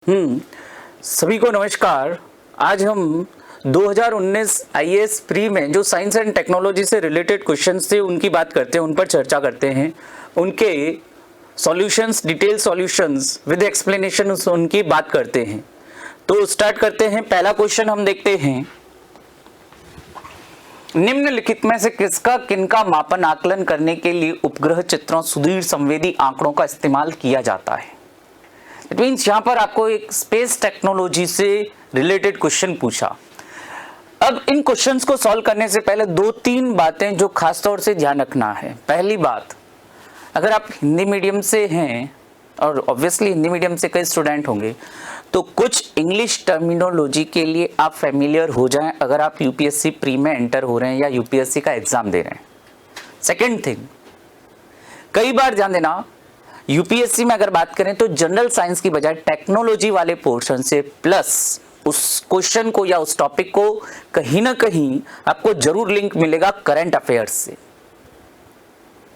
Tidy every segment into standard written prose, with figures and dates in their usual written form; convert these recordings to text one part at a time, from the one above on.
सभी को नमस्कार। आज हम 2019 आईएएस प्री में जो साइंस एंड टेक्नोलॉजी से रिलेटेड क्वेश्चंस थे उनकी बात करते हैं, उन पर चर्चा करते हैं, उनके solutions, detail solutions with explanation उनकी बात करते हैं। तो स्टार्ट करते हैं। पहला क्वेश्चन हम देखते हैं, निम्नलिखित में से किनका मापन आकलन करने के लिए उपग्रह चित्रों, सुदूर संवेदी आंकड़ों का इस्तेमाल किया जाता है। इट मीन्स यहां पर आपको एक स्पेस टेक्नोलॉजी से रिलेटेड क्वेश्चन पूछा। अब इन क्वेश्चंस को सॉल्व करने से पहले दो तीन बातें जो खास तौर से ध्यान रखना है। पहली बात, अगर आप हिंदी मीडियम से हैं और ऑब्वियसली हिंदी मीडियम से कई स्टूडेंट होंगे तो कुछ इंग्लिश टर्मिनोलॉजी के लिए आप फेमिलियर हो जाएं अगर आप यूपीएससी प्री में एंटर हो रहे हैं या यूपीएससी का एग्जाम दे रहे हैं। सेकेंड थिंग, कई बार ध्यान देना, यूपीएससी में अगर बात करें तो जनरल साइंस की बजाय टेक्नोलॉजी वाले पोर्शन से प्लस उस क्वेश्चन को या उस टॉपिक को कहीं ना कहीं आपको जरूर लिंक मिलेगा करंट अफेयर्स से।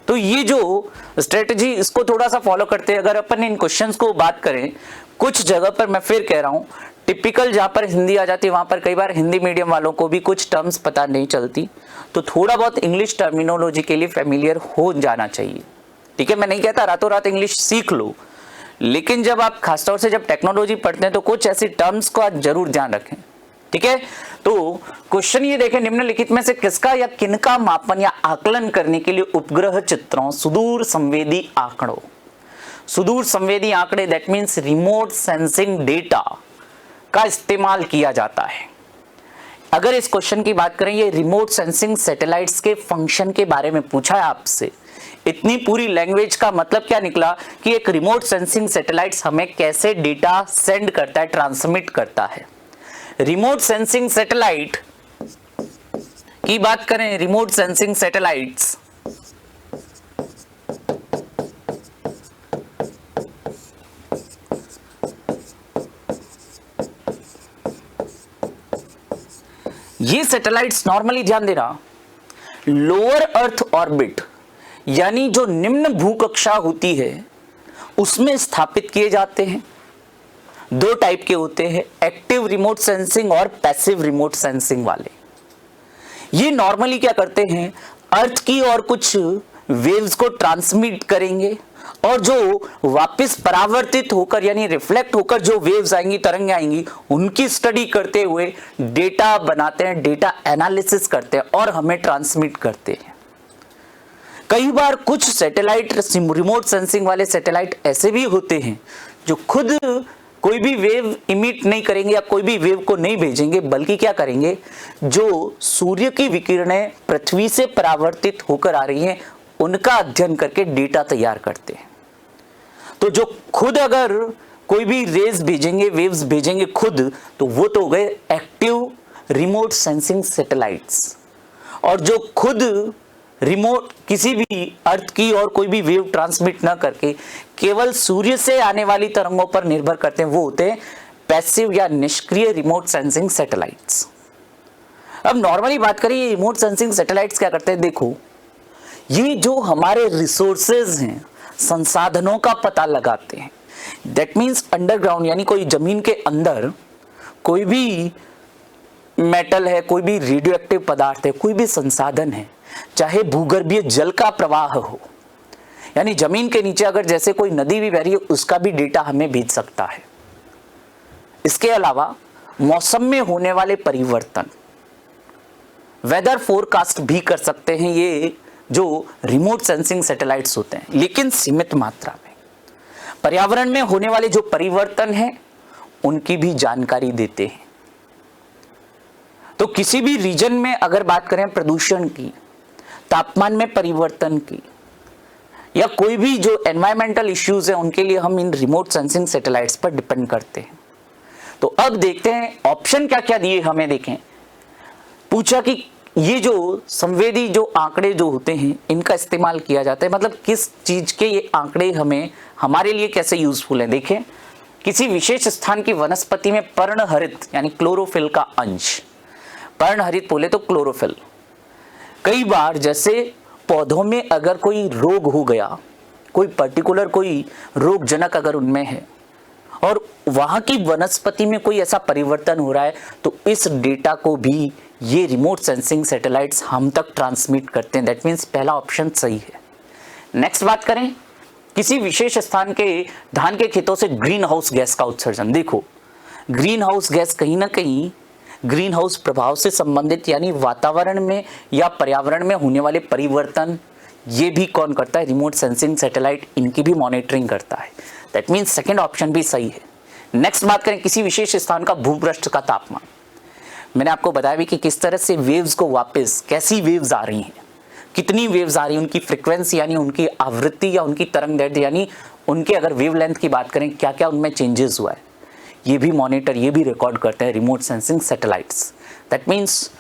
तो ये जो स्ट्रेटजी, इसको थोड़ा सा फॉलो करते हैं। अगर अपन इन क्वेश्चंस को बात करें, कुछ जगह पर मैं फिर कह रहा हूं, टिपिकल जहां पर हिंदी आ जाती है वहां पर कई बार हिंदी मीडियम वालों को भी कुछ टर्म्स पता नहीं चलती, तो थोड़ा बहुत इंग्लिश टर्मिनोलॉजी के लिए फेमिलियर हो जाना चाहिए। ठीक है, मैं नहीं कहता रातों रात इंग्लिश सीख लो, लेकिन जब आप खासतौर से जब टेक्नोलॉजी पढ़ते हैं तो कुछ ऐसी टर्म्स को आप जरूर ध्यान रखें। ठीक है, तो क्वेश्चन ये देखें, निम्नलिखित में से किसका या किनका मापन या आकलन करने के लिए उपग्रह चित्रों, सुदूर संवेदी आंकड़ों, सुदूर संवेदी आंकड़े that means remote sensing data का इस्तेमाल किया जाता है। अगर इस क्वेश्चन की बात करें, ये रिमोट सेंसिंग सैटेलाइट्स के फंक्शन के बारे में पूछा है आपसे। इतनी पूरी लैंग्वेज का मतलब क्या निकला कि एक रिमोट सेंसिंग सैटेलाइट्स हमें कैसे डेटा सेंड करता है, ट्रांसमिट करता है। रिमोट सेंसिंग सैटेलाइट की बात करें, रिमोट सेंसिंग सैटेलाइट्स ये सैटेलाइट्स नॉर्मली ध्यान देना लोअर अर्थ ऑर्बिट यानी जो निम्न भूकक्षा होती है उसमें स्थापित किए जाते हैं। दो टाइप के होते हैं, एक्टिव रिमोट सेंसिंग और पैसिव रिमोट सेंसिंग वाले। ये नॉर्मली क्या करते हैं, अर्थ की और कुछ वेव्स को ट्रांसमिट करेंगे और जो वापस परावर्तित होकर यानी रिफ्लेक्ट होकर जो वेव्स आएंगी, तरंगें आएंगी, उनकी स्टडी करते हुए डेटा बनाते हैं, डेटा एनालिसिस करते हैं और हमें ट्रांसमिट करते हैं। कई बार कुछ सैटेलाइट, रिमोट सेंसिंग वाले सैटेलाइट ऐसे भी होते हैं जो खुद कोई भी वेव इमिट नहीं करेंगे या कोई भी वेव को नहीं भेजेंगे, बल्कि क्या करेंगे, जो सूर्य की विकिरणें पृथ्वी से परावर्तित होकर आ रही हैं उनका अध्ययन करके डेटा तैयार करते हैं। तो जो खुद अगर कोई भी रेज भेजेंगे, वेव्स भेजेंगे खुद, तो वो तो हो गए एक्टिव रिमोट सेंसिंग सैटेलाइट्स। और जो खुद रिमोट किसी भी अर्थ की और कोई भी वेव ट्रांसमिट ना करके केवल सूर्य से आने वाली तरंगों पर निर्भर करते हैं, वो होते हैं पैसिव या निष्क्रिय रिमोट सेंसिंग सैटेलाइट्स। अब नॉर्मली बात करें, ये रिमोट सेंसिंग सैटेलाइट्स क्या करते हैं, देखो, ये जो हमारे रिसोर्सेज हैं, संसाधनों का पता लगाते हैं। दैट मीन्स अंडरग्राउंड यानी कोई जमीन के अंदर कोई भी मेटल है, कोई भी रेडियो एक्टिव पदार्थ है, कोई भी संसाधन है, चाहे भूगर्भीय जल का प्रवाह हो, यानी जमीन के नीचे अगर जैसे कोई नदी भी बह रही है उसका भी डेटा हमें भेज सकता है। इसके अलावा मौसम में होने वाले परिवर्तन, वेदर फोरकास्ट भी कर सकते हैं ये जो रिमोट सेंसिंग सैटेलाइट्स होते हैं, लेकिन सीमित मात्रा में। पर्यावरण में होने वाले जो परिवर्तन हैं उनकी भी जानकारी देते हैं। तो किसी भी रीजन में अगर बात करें प्रदूषण की, तापमान में परिवर्तन की, या कोई भी जो एनवायरमेंटल इश्यूज हैं उनके लिए हम इन रिमोट सेंसिंग सैटेलाइट्स पर डिपेंड करते हैं। तो अब देखते हैं ऑप्शन क्या क्या दिए हमें। देखें, पूछा कि ये जो संवेदी जो आंकड़े जो होते हैं इनका इस्तेमाल किया जाता है, मतलब किस चीज के ये आंकड़े हमें हमारे लिए कैसे यूजफुल है। देखें, किसी विशेष स्थान की वनस्पति में पर्णहरित यानी क्लोरोफिल का अंश, पर्णहरित बोले तो क्लोरोफिल, कई बार जैसे पौधों में अगर कोई रोग हो गया, कोई पर्टिकुलर कोई रोगजनक अगर उनमें है और वहां की वनस्पति में कोई ऐसा परिवर्तन हो रहा है तो इस डेटा को भी ये रिमोट सेंसिंग सैटेलाइट्स हम तक ट्रांसमिट करते हैं। दैट मीन्स पहला ऑप्शन सही है। नेक्स्ट बात करें, किसी विशेष स्थान के धान के खेतों से ग्रीन हाउस गैस का उत्सर्जन। देखो, ग्रीन हाउस गैस कहीं ना कहीं ग्रीन हाउस प्रभाव से संबंधित, यानी वातावरण में या पर्यावरण में होने वाले परिवर्तन, ये भी कौन करता है? रिमोट सेंसिंग सैटेलाइट इनकी भी मॉनिटरिंग करता है। दैट मीन्स सेकंड ऑप्शन भी सही है। नेक्स्ट बात करें, किसी विशेष स्थान का भूपृष्ठ का तापमान। मैंने आपको बताया भी कि किस तरह से वेव्स को वापस, कैसी वेव्स आ रही हैं, कितनी वेव्स आ रही हैं, उनकी फ्रीक्वेंसी यानी उनकी आवृत्ति या उनकी तरंग दैर्ध्य यानी उनके अगर वेवलेंथ की बात करें क्या क्या उनमें चेंजेस हुआ है, ये भी मॉनिटर, ये भी रिकॉर्ड करते हैं remote sensing satellites. That means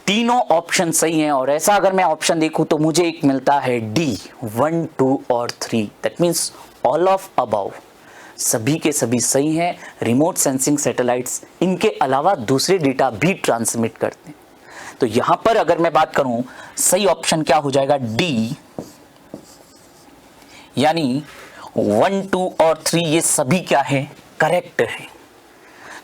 तीनों ऑप्शन सही हैं। और ऐसा अगर मैं ऑप्शन देखूं तो मुझे एक मिलता है डी, 1, 2 और 3। That means all of above, सभी के सभी सही हैं। रिमोट सेंसिंग सैटेलाइट्स इनके अलावा दूसरे डेटा भी ट्रांसमिट करते हैं। तो यहां पर अगर मैं बात करूं, सही ऑप्शन क्या हो जाएगा? डी, यानी 1, 2 और 3 ये सभी क्या है? करेक्ट है।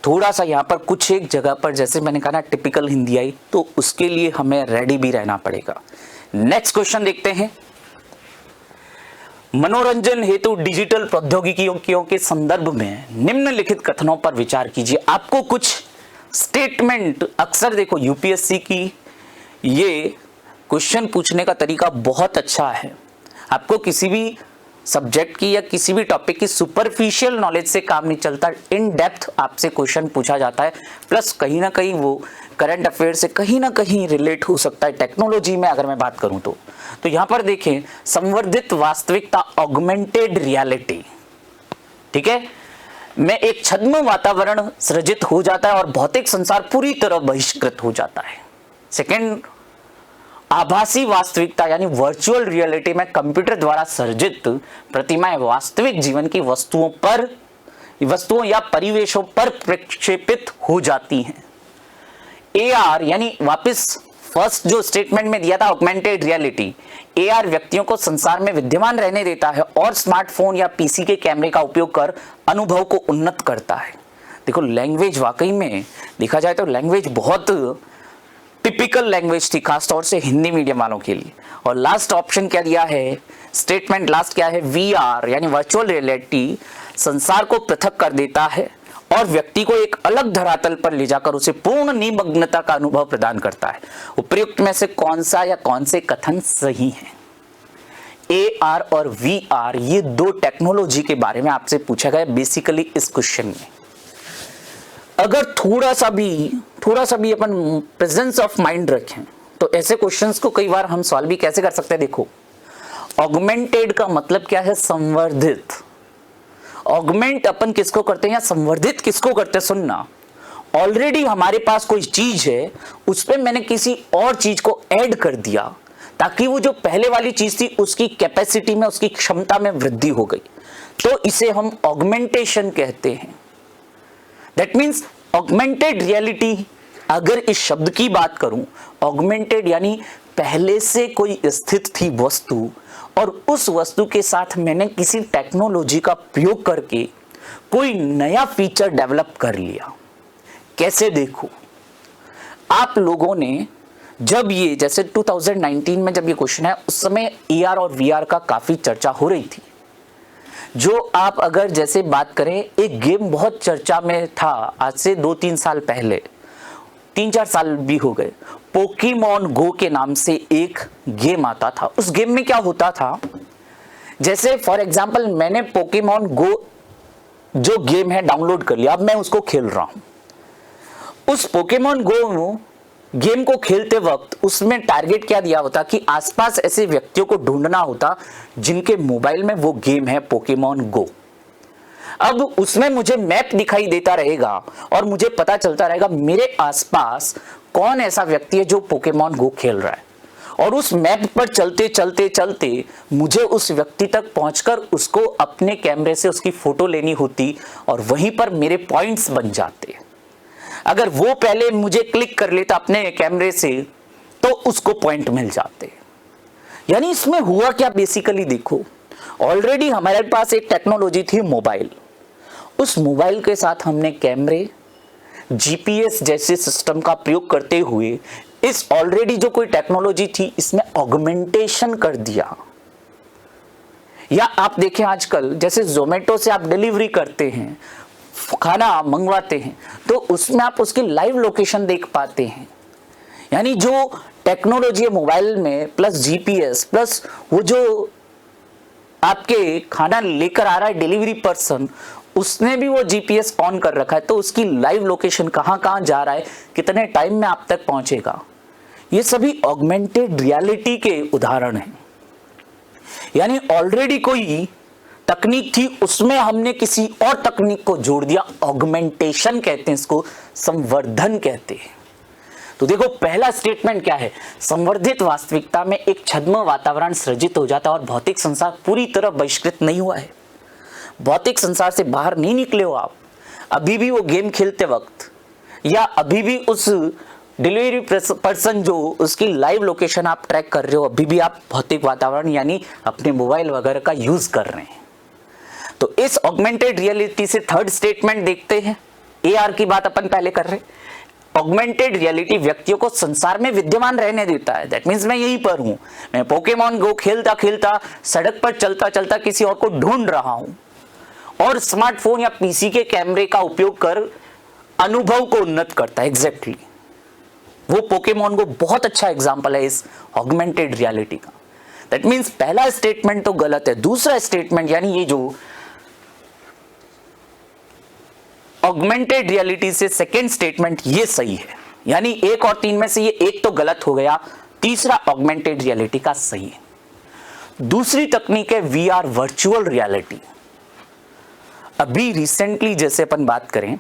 थोड़ा सा यहां पर कुछ एक जगह पर जैसे मैंने कहा ना टिपिकल हिंदी आई, तो उसके लिए हमें रेडी भी रहना पड़ेगा। नेक्स्ट क्वेश्चन देखते हैं। मनोरंजन हेतु डिजिटल प्रौद्योगिकियों के संदर्भ में निम्नलिखित कथनों पर विचार कीजिए। आपको कुछ स्टेटमेंट, अक्सर देखो यूपीएससी की ये क्वेश्चन पूछने का तरीका बहुत अच्छा है। आपको किसी भी सब्जेक्ट की या किसी भी टॉपिक की सुपरफिशियल नॉलेज से काम नहीं चलता, इन डेप्थ आपसे क्वेश्चन पूछा जाता है। प्लस कहीं ना कहीं वो करंट अफेयर से कहीं ना कहीं रिलेट हो सकता है। टेक्नोलॉजी में अगर मैं बात करूं तो यहां पर देखें, संवर्धित वास्तविकता, ऑगमेंटेड रियलिटी, ठीक है, में एक छद्म वातावरण सृजित हो जाता है और भौतिक संसार पूरी तरह बहिष्कृत हो जाता है। सेकेंड, आभासी वास्तविकता यानी वर्चुअल रियलिटी में कंप्यूटर द्वारा सर्जित प्रतिमाएं वास्तविक जीवन की वस्तुओं या परिवेशों पर प्रक्षेपित हो जाती हैं। AR यानी वापस फर्स्ट जो स्टेटमेंट में दिया था ऑगमेंटेड रियलिटी, AR व्यक्तियों को संसार में विद्यमान रहने देता है और स्मार्टफोन या PC के कैमरे का उपयोग कर अनुभव को उन्नत करता है। देखो, लैंग्वेज वाकई में देखा जाए तो लैंग्वेज बहुत टिपिकल लैंग्वेज थी, खासतौर से हिंदी मीडियम वालों के लिए। और लास्ट ऑप्शन क्या दिया है? स्टेटमेंट लास्ट क्या है? VR यानी वर्चुअल रियलिटी संसार को पृथक कर देता है और व्यक्ति को एक अलग धरातल पर ले जाकर उसे पूर्ण निमग्नता का अनुभव प्रदान करता है। उपयुक्त में से कौन सा या कौन से कथन सही हैं? AR और VR ये दो टेक्नोलॉजी के बारे में आपसे पूछा गया बेसिकली इस क्वेश्चन में। अगर थोड़ा सा भी अपन प्रेजेंस ऑफ माइंड रखें तो ऐसे क्वेश्चंस को कई बार हम सॉल्व भी कैसे कर सकते हैं। देखो, ऑगमेंटेड का मतलब क्या है? संवर्धित। ऑगमेंट अपन किसको करते हैं या संवर्धित किसको करते हैं? सुनना, ऑलरेडी हमारे पास कोई चीज है, उस पर मैंने किसी और चीज को ऐड कर दिया ताकि वो जो पहले वाली चीज थी उसकी कैपेसिटी में, उसकी क्षमता में वृद्धि हो गई, तो इसे हम ऑगमेंटेशन कहते हैं। दैट मीन्स ऑगमेंटेड रियलिटी, अगर इस शब्द की बात करूं, ऑगमेंटेड यानी पहले से कोई स्थित थी वस्तु और उस वस्तु के साथ मैंने किसी टेक्नोलॉजी का प्रयोग करके कोई नया फीचर डेवलप कर लिया। कैसे? देखो, आप लोगों ने जब ये जैसे 2019 में जब ये क्वेश्चन है, उस समय AR और VR का काफी चर्चा हो रही थी। जो आप अगर जैसे बात करें, एक गेम बहुत चर्चा में था आज से 2-3 साल पहले, 3-4 साल भी हो गए, पोकेमॉन गो के नाम से एक गेम आता था। उस गेम में क्या होता था, जैसे फॉर एग्जांपल मैंने पोकेमॉन गो जो गेम है डाउनलोड कर लिया, अब मैं उसको खेल रहा हूं। उस पोकेमॉन गो गेम को खेलते वक्त उसमें टारगेट क्या दिया होता कि आसपास ऐसे व्यक्तियों को ढूंढना होता जिनके मोबाइल में वो गेम है पोकेमॉन गो। अब उसमें मुझे मैप दिखाई देता रहेगा और मुझे पता चलता रहेगा मेरे आसपास कौन ऐसा व्यक्ति है जो पोकेमॉन गो खेल रहा है, और उस मैप पर चलते चलते चलते मुझे उस व्यक्ति तक पहुंचकर उसको अपने कैमरे से उसकी फोटो लेनी होती और वहीं पर मेरे पॉइंट्स बन जाते। अगर वो पहले मुझे क्लिक कर लेता अपने कैमरे से तो उसको पॉइंट मिल जाते। यानी इसमें हुआ क्या बेसिकली, देखो, ऑलरेडी हमारे पास एक टेक्नोलॉजी थी मोबाइल। उस मोबाइल के साथ हमने कैमरे, जीपीएस जैसे सिस्टम का प्रयोग करते हुए इस ऑलरेडी जो कोई टेक्नोलॉजी थी इसमें ऑगमेंटेशन कर दिया। या आप देखें आजकल जैसे जोमेटो से आप डिलीवरी करते हैं, खाना मंगवाते हैं, तो उसमें आप उसकी लाइव लोकेशन देख पाते हैं। यानी जो टेक्नोलॉजी है मोबाइल में प्लस जीपीएस प्लस वो जो आपके खाना लेकर आ रहा है डिलीवरी पर्सन, उसने भी वो जीपीएस ऑन कर रखा है, तो उसकी लाइव लोकेशन कहां कहां जा रहा है, कितने टाइम में आप तक पहुंचेगा। ये सभी ऑगमेंटेड रियलिटी के उदाहरण हैं। यानी ऑलरेडी कोई तकनीक थी, उसमें हमने किसी और तकनीक को जोड़ दिया। ऑगमेंटेशन कहते हैं इसको, संवर्धन कहते हैं। तो देखो पहला स्टेटमेंट क्या है, संवर्धित वास्तविकता में एक छद्म वातावरण सृजित हो जाता है और भौतिक संसार पूरी तरह बहिष्कृत नहीं हुआ है। भौतिक संसार से बाहर नहीं निकले हो आप, अभी भी वो गेम खेलते वक्त या अभी भी उस डिलीवरी पर्सन जो उसकी लाइव लोकेशन आप ट्रैक कर रहे हो, अभी भी आप भौतिक वातावरण यानी अपने मोबाइल वगैरह का यूज कर रहे हैं। तो इस ऑगमेंटेड रियलिटी से थर्ड स्टेटमेंट देखते हैं। एआर की बात अपन पहले कर रहे हैं। ऑगमेंटेड रियलिटी व्यक्तियों को संसार में विद्यमान रहने देता है। दैट मीन्स मैं यहीं पर हूं, मैं पोकेमॉन गो खेलता खेलता सड़क पर चलता चलता किसी और को ढूंढ रहा हूं, और स्मार्टफोन या पीसी के कैमरे का उपयोग कर अनुभव को उन्नत करता है। एग्जैक्टली वो पोकेमॉन गो बहुत अच्छा एग्जांपल है इस ऑगमेंटेड रियलिटी का। दैट मीन्स पहला स्टेटमेंट तो गलत है। दूसरा स्टेटमेंट यानी ये जो ऑगमेंटेड रियलिटी से सेकेंड स्टेटमेंट ये सही है। यानी 1 और 3 में से ये एक तो गलत हो गया, तीसरा ऑगमेंटेड रियलिटी का सही है। दूसरी तकनीक है वीआर, वर्चुअल रियलिटी। अभी रिसेंटली जैसे अपन बात करें,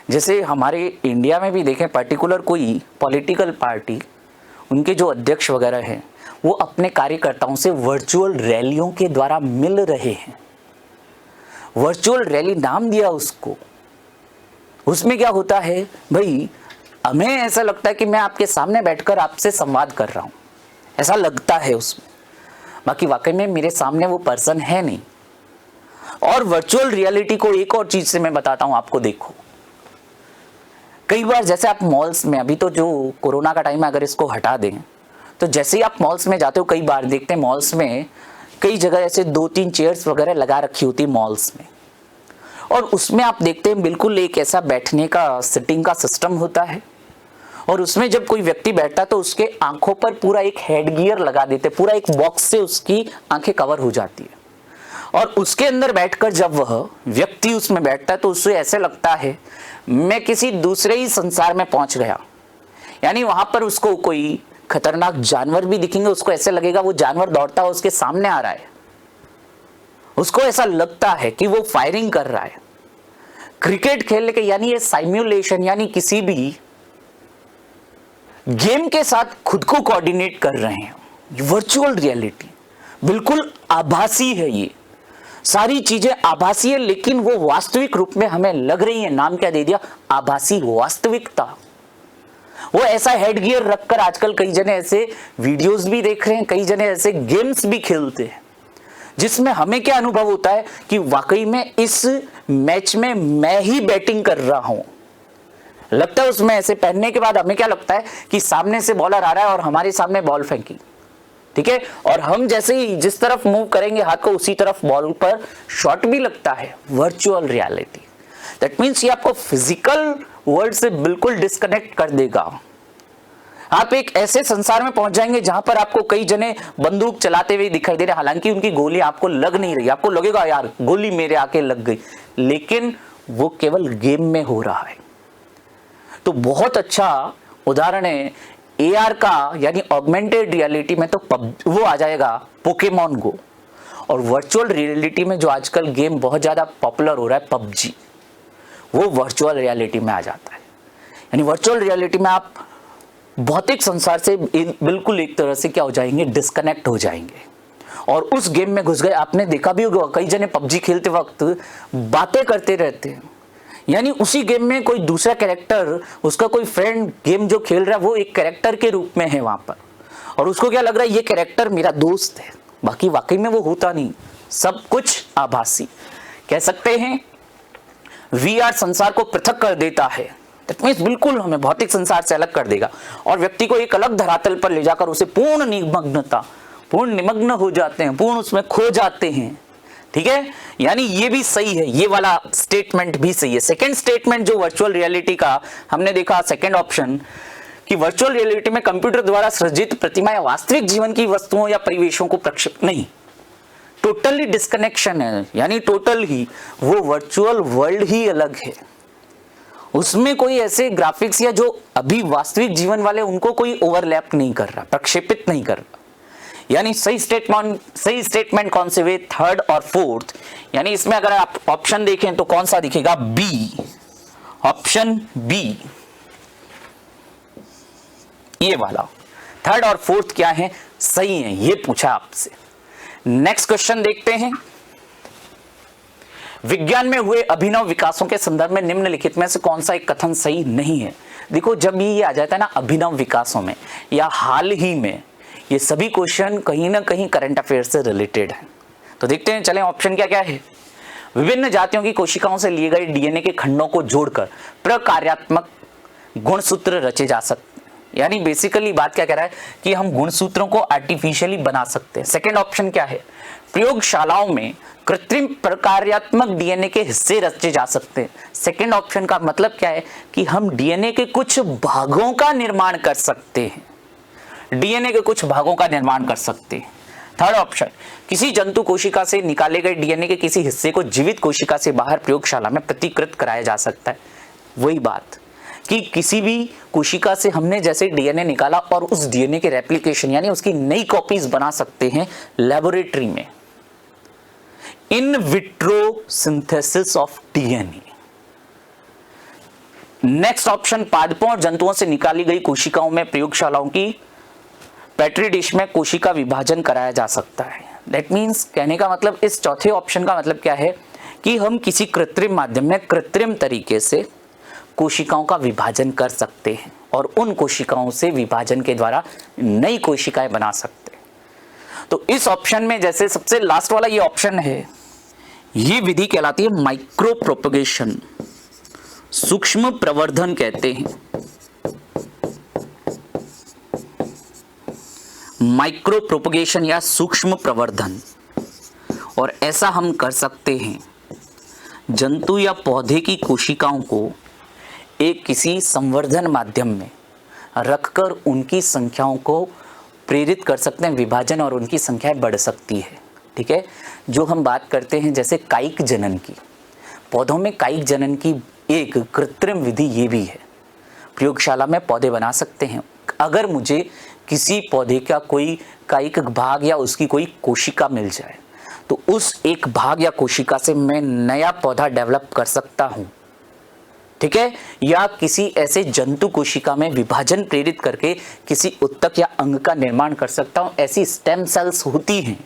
जैसे हमारे इंडिया में भी देखें, पर्टिकुलर कोई पॉलिटिकल पार्टी, उनके जो अध्यक्ष वगैरह हैं वो अपने कार्यकर्ताओं से वर्चुअल रैलियों के द्वारा मिल रहे हैं। वर्चुअल रैली नाम दिया उसको। उसमें क्या होता है भाई, हमें ऐसा लगता है कि मैं आपके सामने बैठकर आपसे संवाद कर रहा हूं, ऐसा लगता है उसमें, बाकी वाकई में मेरे सामने वो पर्सन है नहीं। और वर्चुअल रियलिटी को एक और चीज से मैं बताता हूं आपको। देखो कई बार जैसे आप मॉल्स में, अभी तो जो कोरोना का टाइम है अगर इसको हटा दें, तो जैसे ही आप मॉल्स में जाते हो कई बार देखते हैं मॉल्स में कई जगह ऐसे 2-3 चेयर्स वगैरह लगा रखी होती मॉल्स में, और उसमें आप देखते हैं बिल्कुल एक ऐसा बैठने का सिटिंग का सिस्टम होता है, और उसमें जब कोई व्यक्ति बैठता है तो उसके आंखों पर पूरा एक हेड गियर लगा देते, पूरा एक बॉक्स से उसकी आंखें कवर हो जाती है। और उसके अंदर बैठकर जब वह व्यक्ति उसमें बैठता है तो उससे ऐसे लगता है मैं किसी दूसरे ही संसार में पहुंच गया। यानी वहां पर उसको कोई खतरनाक जानवर भी दिखेंगे, उसको ऐसे लगेगा वो जानवर दौड़ता है उसके सामने आ रहा है, उसको ऐसा लगता है कि वो फायरिंग कर रहा है। क्रिकेट खेलने के यानी ये साइम्युलेशन, यानी किसी भी गेम के साथ खुद को कोऑर्डिनेट कर रहे हैं। वर्चुअल रियलिटी बिल्कुल आभासी है, ये सारी चीजें आभासी है, लेकिन वो वास्तविक रूप में हमें लग रही है। नाम क्या दे दिया, आभासी वास्तविकता। वो ऐसा हेड गियर रखकर आजकल कई जने ऐसे वीडियोस भी देख रहे हैं, कई जने ऐसे गेम्स भी खेलते हैं, जिसमें हमें क्या अनुभव होता है कि वाकई में इस मैच में मैं ही बैटिंग कर रहा हूं। लगता है उसमें ऐसे पहनने के बाद हमें क्या लगता है कि सामने से बॉलर आ रहा है और हमारे सामने बॉल फेंकी, ठीक है, और हम जैसे ही जिस तरफ मूव करेंगे हाथ को उसी तरफ बॉल पर शॉट भी लगता है। वर्चुअल रियलिटी दैट मीन्स ये आपको फिजिकल वर्ल्ड से बिल्कुल डिस्कनेक्ट कर देगा। आप एक ऐसे संसार में पहुंच जाएंगे जहां पर आपको कई जने बंदूक चलाते हुए दिखाई दे रहे, हालांकि उनकी गोली आपको लग नहीं रही, आपको लगेगा यार गोली मेरे आके लग गई, लेकिन वो केवल गेम में हो रहा है। तो बहुत अच्छा उदाहरण है एआर का, यानी ऑगमेंटेड रियलिटी में तो वो आ जाएगा पोकेमॉन गो, और वर्चुअल रियलिटी में जो आजकल गेम बहुत ज्यादा पॉपुलर हो रहा है पबजी, वो वर्चुअल रियलिटी में आ जाता है। यानी वर्चुअल रियलिटी में आप भौतिक संसार से बिल्कुल एक तरह से क्या हो जाएंगे, डिस्कनेक्ट हो जाएंगे, और उस गेम में घुस गए। आपने देखा भी होगा कई जने पबजी खेलते वक्त बातें करते रहते हैं, यानी उसी गेम में कोई दूसरा कैरेक्टर, उसका कोई फ्रेंड गेम जो खेल रहा है वो एक कैरेक्टर के रूप में है वहां पर, और उसको क्या लग रहा है ये कैरेक्टर मेरा दोस्त है, बाकी वाकई में वो होता नहीं, सब कुछ आभासी। कह सकते हैं VR संसार को पृथक कर देता है, दैट मीन्स बिल्कुल हमें भौतिक संसार से अलग कर देगा और व्यक्ति को एक अलग धरातल पर ले जाकर उसे पूर्ण निमग्न हो जाते हैं, पूर्ण उसमें खो जाते हैं। ठीक है, यानी ये भी सही है, ये वाला स्टेटमेंट भी सही है। सेकंड स्टेटमेंट जो वर्चुअल रियलिटी का हमने देखा, सेकंड ऑप्शन कि वर्चुअल रियलिटी में कंप्यूटर द्वारा सृजित प्रतिमा या वास्तविक जीवन की वस्तुओं या परिवेशों को प्रक्षेप नहीं, टोटली डिस्कनेक्शन है, यानी टोटल ही वो वर्चुअल वर्ल्ड ही अलग है, उसमें कोई ऐसे ग्राफिक्स या जो अभी वास्तविक जीवन वाले उनको कोई ओवरलैप नहीं कर रहा, प्रक्षेपित नहीं कर रहा। यानी सही स्टेटमेंट कौन से हुए, थर्ड और फोर्थ। यानी इसमें अगर आप ऑप्शन देखें तो कौन सा दिखेगा, बी, ऑप्शन बी, ये वाला थर्ड और फोर्थ क्या है, सही है, ये पूछा आपसे। नेक्स्ट क्वेश्चन देखते हैं, विज्ञान में हुए अभिनव विकासों के संदर्भ में निम्नलिखित में से कौन सा एक कथन सही नहीं है। देखो जब ये आ जाता है ना अभिनव विकासों में या हाल ही में, ये सभी क्वेश्चन कहीं ना कहीं करंट अफेयर से रिलेटेड है। तो देखते हैं, चलें ऑप्शन क्या क्या है। विभिन्न जातियों की कोशिकाओं से लिए गए डीएनए के खंडों को जोड़कर प्रकार्यात्मक गुणसूत्र रचे जा सकते हैं। यानी बेसिकली बात क्या कह रहा है कि हम गुणसूत्रों को आर्टिफिशियली बना सकते हैं। सेकंड ऑप्शन क्या है, प्रयोगशालाओं में कृत्रिम प्रकार्यात्मक डीएनए के हिस्से रचे जा सकते हैं। सेकंड ऑप्शन का मतलब क्या है कि हम डीएनए के कुछ भागों का निर्माण कर सकते हैं, डीएनए के कुछ भागों का निर्माण कर सकते हैं। थर्ड ऑप्शन, किसी जंतु कोशिका से निकाले गए डीएनए के किसी हिस्से को जीवित कोशिका से बाहर प्रयोगशाला में प्रतिकृत कराया जा सकता है। वही बात कि किसी भी कोशिका से हमने जैसे डीएनए निकाला और उस डीएनए के रेप्लिकेशन यानी उसकी नई कॉपीज बना सकते हैं लेबोरेटरी में, in vitro synthesis of DNA. Next option, पादपों और जंतुओं से निकाली गई कोशिकाओं में प्रयोगशालाओं की पेट्री डिश में कोशिका विभाजन कराया जा सकता है। दैट मीन्स कहने का मतलब इस चौथे ऑप्शन का मतलब क्या है कि हम किसी कृत्रिम माध्यम में कृत्रिम तरीके से कोशिकाओं का विभाजन कर सकते हैं और उन कोशिकाओं से विभाजन के द्वारा नई कोशिकाएं बना सकते हैं। तो इस ऑप्शन में जैसे सबसे लास्ट वाला ये ऑप्शन है, ये विधि कहलाती है माइक्रो प्रोपगेशन, सूक्ष्म प्रवर्धन कहते हैं, माइक्रो प्रोपगेशन या सूक्ष्म प्रवर्धन। और ऐसा हम कर सकते हैं जंतु या पौधे की कोशिकाओं को एक किसी संवर्धन माध्यम में रखकर उनकी संख्याओं को प्रेरित कर सकते हैं विभाजन और उनकी संख्याएं बढ़ सकती है। ठीक है, जो हम बात करते हैं जैसे कायिक जनन की, पौधों में कायिक जनन की एक कृत्रिम विधि ये भी है, प्रयोगशाला में पौधे बना सकते हैं। अगर मुझे किसी पौधे का कोई कायिक भाग या उसकी कोई कोशिका मिल जाए तो उस एक भाग या कोशिका से मैं नया पौधा डेवलप कर सकता हूं। ठीक है, या किसी ऐसे जंतु कोशिका में विभाजन प्रेरित करके किसी उत्तक या अंग का निर्माण कर सकता हूं, ऐसी स्टेम सेल्स होती हैं।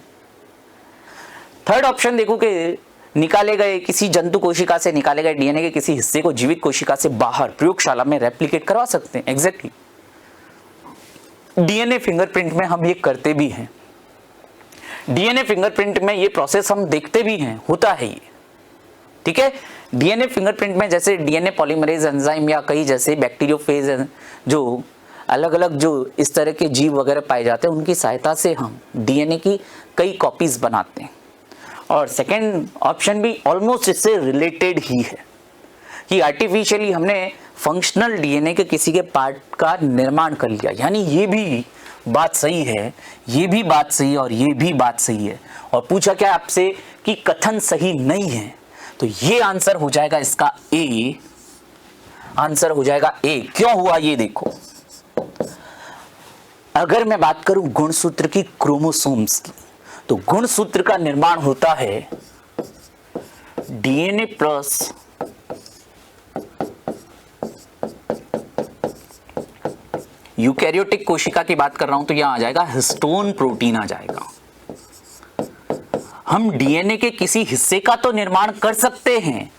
थर्ड ऑप्शन देखो कि निकाले गए किसी जंतु कोशिका से निकाले गए डीएनए के किसी हिस्से को जीवित कोशिका से बाहर प्रयोगशाला में रेप्लिकेट करवा सकते हैं। एग्जैक्टली डीएनए फिंगरप्रिंट में हम ये करते भी हैं, डीएनए फिंगरप्रिंट में ये प्रोसेस हम देखते भी हैं, होता है ये। ठीक है, डीएनए फिंगरप्रिंट में जैसे डीएनए पॉलीमरेज एंजाइम या कई जैसे बैक्टीरियोफेज जो अलग अलग जो इस तरह के जीव वगैरह पाए जाते हैं, उनकी सहायता से हम डीएनए की कई कॉपीज बनाते हैं। और सेकेंड ऑप्शन भी ऑलमोस्ट इससे रिलेटेड ही है कि आर्टिफिशियली हमने फंक्शनल डीएनए के किसी के पार्ट का निर्माण कर लिया। यानी ये भी बात सही है, ये भी बात सही है और ये भी बात सही है। और पूछा क्या आपसे कि कथन सही नहीं है, तो ये आंसर हो जाएगा इसका ए, आंसर हो जाएगा ए। क्यों हुआ ये देखो, अगर मैं बात करूं गुणसूत्र की, क्रोमोसोम्स की, तो गुणसूत्र का निर्माण होता है डीएनए प्लस यूकैरियोटिक कोशिका की बात कर रहा हूं तो यहां आ जाएगा हिस्टोन प्रोटीन आ जाएगा। हम डीएनए के किसी हिस्से का तो निर्माण कर सकते हैं,